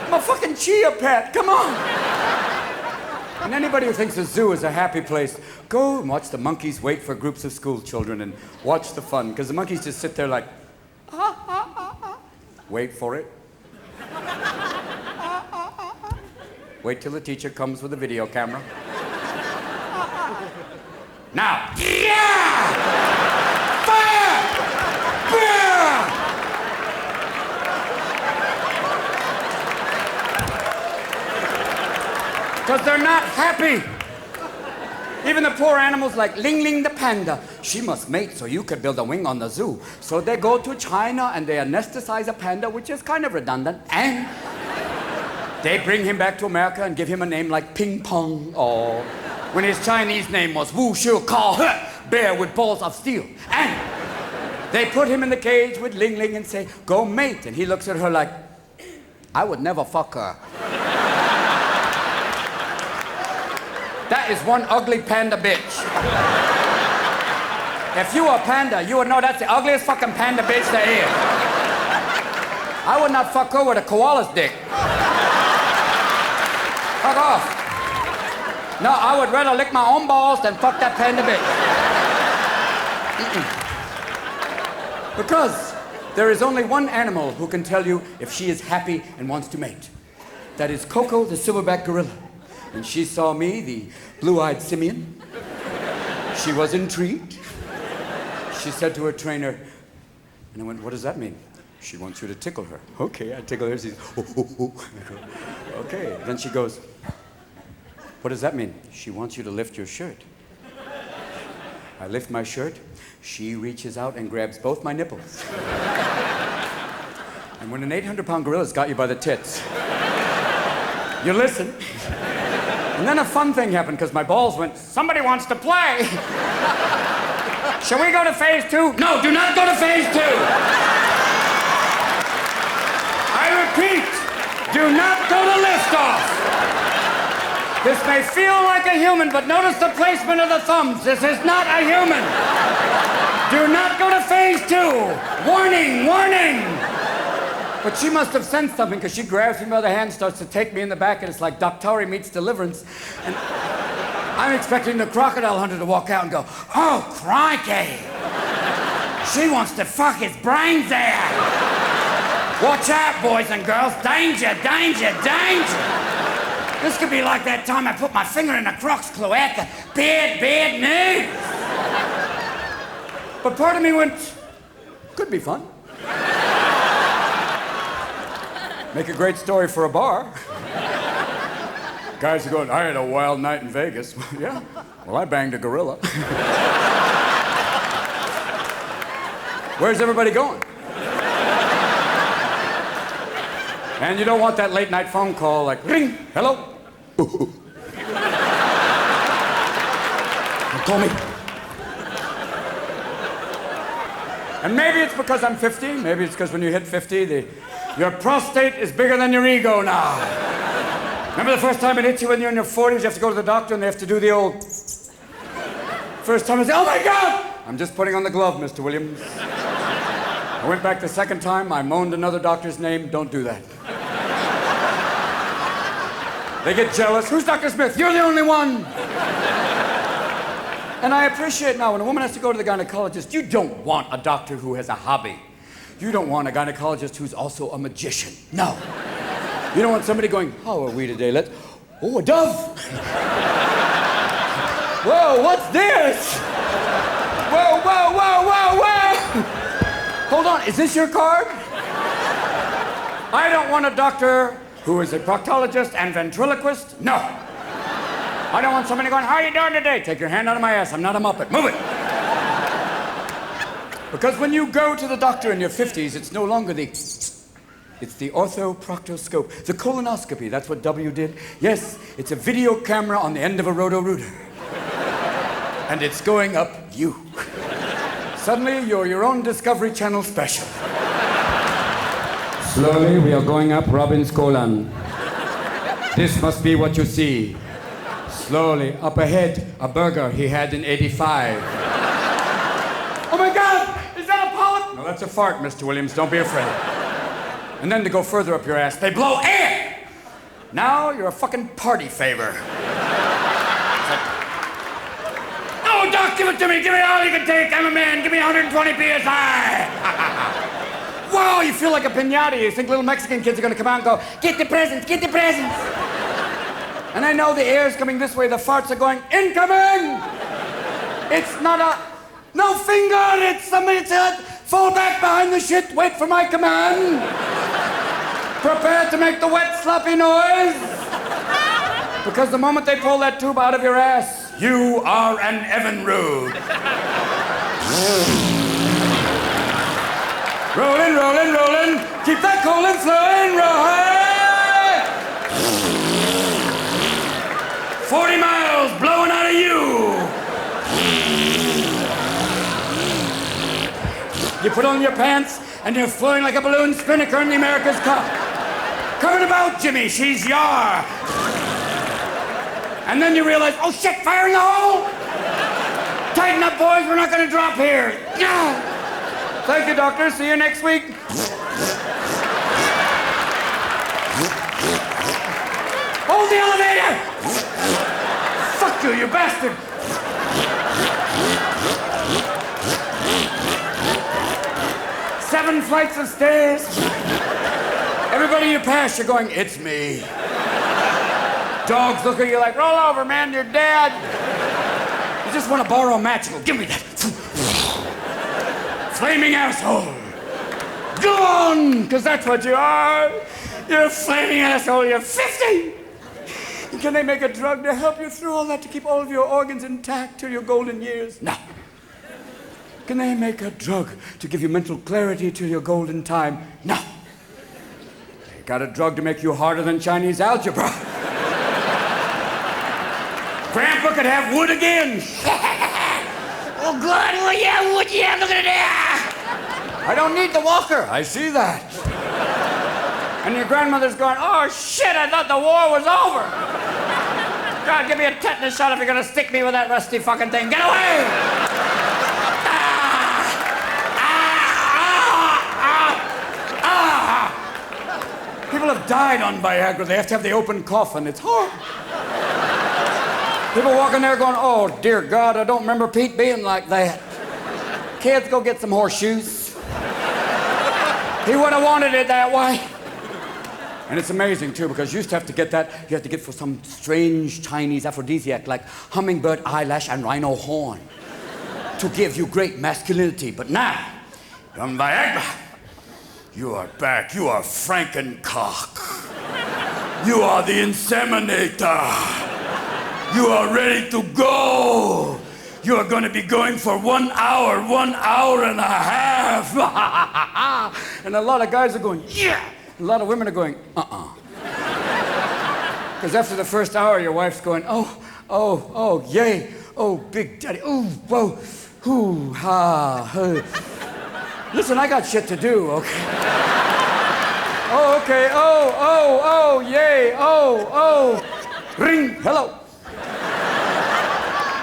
B: I'm a fucking chia pet. Come on. And anybody who thinks a zoo is a happy place, go and watch the monkeys wait for groups of school children and watch the fun. Because the monkeys just sit there like, wait for it. Wait till the teacher comes with a video camera. Now, yeah! Fire! Beer! Because they're not happy. Even the poor animals like Ling Ling the panda. She must mate so you could build a wing on the zoo. So they go to China and they anesthetize a panda, which is kind of redundant, and they bring him back to America and give him a name like Ping Pong, or when his Chinese name was Wu Shu Kao, bear with balls of steel. And they put him in the cage with Ling Ling and say, go mate. And he looks at her like, I would never fuck her. That is one ugly panda bitch. If you were a panda, you would know that's the ugliest fucking panda bitch there is. I would not fuck her with a koala's dick. Fuck off. No, I would rather lick my own balls than fuck that panda bitch. Because there is only one animal who can tell you if she is happy and wants to mate. That is Koko the silverback gorilla. And she saw me, the blue-eyed simian. She was intrigued. She said to her trainer, and I went, what does that mean? She wants you to tickle her. Okay, I tickle her. She's, okay. Then she goes, what does that mean? She wants you to lift your shirt. I lift my shirt. She reaches out and grabs both my nipples. And when an 800-pound gorilla's got you by the tits, you listen. And then a fun thing happened because my balls went, somebody wants to play. Shall we go to phase 2? No, do not go to phase 2. I repeat, do not go to liftoff. This may feel like a human, but notice the placement of the thumbs. This is not a human. Do not go to phase 2. Warning, warning. But she must have sensed something because she grabs me by the hand, starts to take me in the back, and it's like Doctari meets Deliverance. And I'm expecting the crocodile hunter to walk out and go, oh, crikey. She wants to fuck his brains out. Watch out, boys and girls. Danger, danger, danger. This could be like that time I put my finger in a croc's cloaca. Bad, bad news. But part of me went, could be fun. Make a great story for a bar. Guys are going, I had a wild night in Vegas. Yeah, well, I banged a gorilla. Where's everybody going?
A: And you don't want that late night phone call like, ring, hello? Call me. And maybe it's because I'm 50. Maybe it's because when you hit 50, your prostate is bigger than your ego now. Remember the first time it hits you when you're in your 40s? You have to go to the doctor and they have to do the old... First time I say, oh my God! I'm just putting on the glove, Mr. Williams. I went back the second time. I moaned another doctor's name. Don't do that. They get jealous. Who's Dr. Smith? You're the only one. And I appreciate now when a woman has to go to the gynecologist, you don't want a doctor who has a hobby. You don't want a gynecologist who's also a magician. No. You don't want somebody going, how are we today? Oh, a dove. Whoa, what's this? Whoa, whoa, whoa, whoa, whoa. Hold on, is this your card? I don't want a doctor who is a proctologist and ventriloquist. No. I don't want somebody going, how are you doing today? Take your hand out of my ass. I'm not a Muppet. Move it. Because when you go to the doctor in your 50s, it's no longer it's the orthoproctoscope. The colonoscopy, that's what W did. Yes, it's a video camera on the end of a roto-rooter. And it's going up you. Suddenly, you're your own Discovery Channel special. Slowly, we are going up Robin's colon. This must be what you see. Slowly, up ahead, a burger he had in '85. Oh my God, is that a polyp? No, that's a fart, Mr. Williams, don't be afraid. And then to go further up your ass, they blow air! Now you're a fucking party favor. Oh, Doc, give it to me, give me all you can take, I'm a man, give me 120 PSI. Wow, you feel like a piñata. You think little Mexican kids are gonna come out and go, get the presents, get the presents. And I know the air's coming this way, the farts are going, incoming! It's not a, no finger, it's somebody said, fall back behind the shit, wait for my command. Prepare to make the wet, sloppy noise. Because the moment they pull that tube out of your ass, you are an Evinrude. Rolling, rolling, rolling. Keep that colon flowing, roll. 40 miles blowing out of you. You put on your pants and you're flowing like a balloon spinnaker in the America's Cup. Coming about, Jimmy, she's yar. And then you realize, oh shit, fire in the hole! Tighten up, boys, we're not gonna drop here. Thank you, doctor, see you next week. Hold the elevator! Fuck you, you bastard! Seven flights of stairs. Everybody you pass, you're going, it's me. Dogs look at you like, roll over, man, you're dead. You just want to borrow a match. You go, give me that. Flaming asshole. Go on, because that's what you are. You're a flaming asshole, you're 50. And can they make a drug to help you through all that, to keep all of your organs intact till your golden years? No. Can they make a drug to give you mental clarity till your golden time? No. They got a drug to make you harder than Chinese algebra. Grandpa could have wood again.
C: Oh, God, oh, yeah, wood, yeah, look at it there.
A: I don't need the walker. I see that. And your grandmother's going, oh, shit, I thought the war was over. God, give me a tetanus shot if you're going to stick me with that rusty fucking thing. Get away! People have died on Viagra. They have to have the open coffin. It's horrible. People walking there going, oh, dear God, I don't remember Pete being like that. Kids, go get some horseshoes. He would have wanted it that way. And it's amazing, too, because you used to have to get that, you have to get for some strange Chinese aphrodisiac like hummingbird eyelash and rhino horn to give you great masculinity. But now, on Viagra, you are back. You are Frankencock. You are the inseminator. You are ready to go. You are going to be going for 1 hour and a half. And a lot of guys are going, yeah, A lot of women are going, Because after the first hour, your wife's going, oh, yay, oh, big daddy, ooh, whoa, hoo, ha, huh. Listen, I got shit to do, okay? Oh, okay, oh, yay, oh, ring, hello.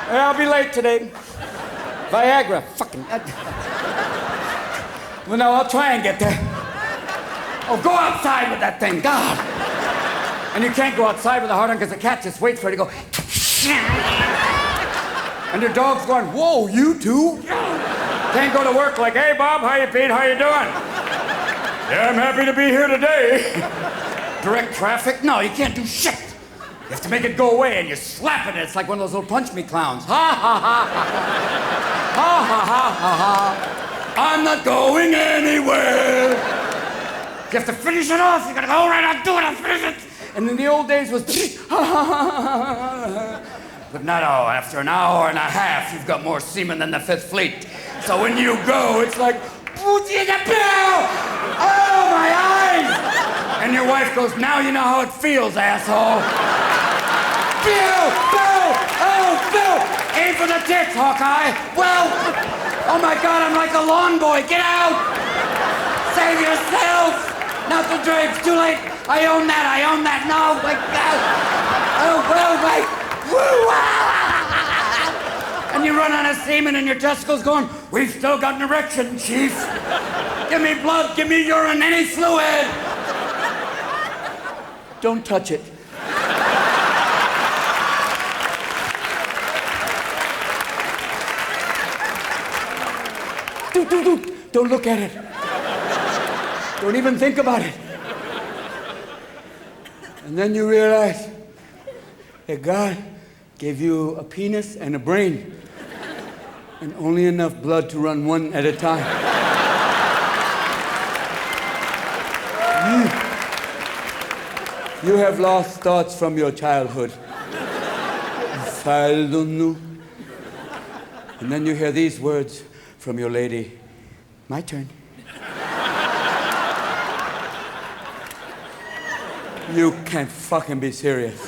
A: Hey, I'll be late today. Viagra, fucking. Well, no, I'll try and get there. Oh, go outside with that thing, God. And you can't go outside with a hard on because the cat just waits for it to go. And your dog's going, whoa, you too? Can't go to work like, hey, Bob, how you, Pete, how you doing? Yeah, I'm happy to be here today. Direct traffic? No, you can't do shit. You have to make it go away, and you're slapping it. It's like one of those little punch me clowns. Ha, ha, ha, ha. Ha, ha, ha, ha, ha. I'm not going anywhere. You have to finish it off. You gotta go, all right, I'll do it, I'll finish it. And in the old days was, but not all. After an hour and a half, you've got more semen than the Fifth Fleet. So when you go, it's like, oh, my eyes! And your wife goes, now you know how it feels, asshole. Bill! Oh, Bill! Aim for the tits, Hawkeye. Well, oh my God, I'm like a lawn boy. Get out! Save yourself! Not the drapes, too late. I own that. No, my God. Oh, well, wait. Woo! And you run out of semen and your testicles going, we've still got an erection, Chief. Give me blood, give me urine, any fluid. Don't touch it. Don't look at it. Don't even think about it. And then you realize that God gave you a penis and a brain, and only enough blood to run one at a time. You have lost thoughts from your childhood. And then you hear these words from your lady. My turn. You can't fucking be serious.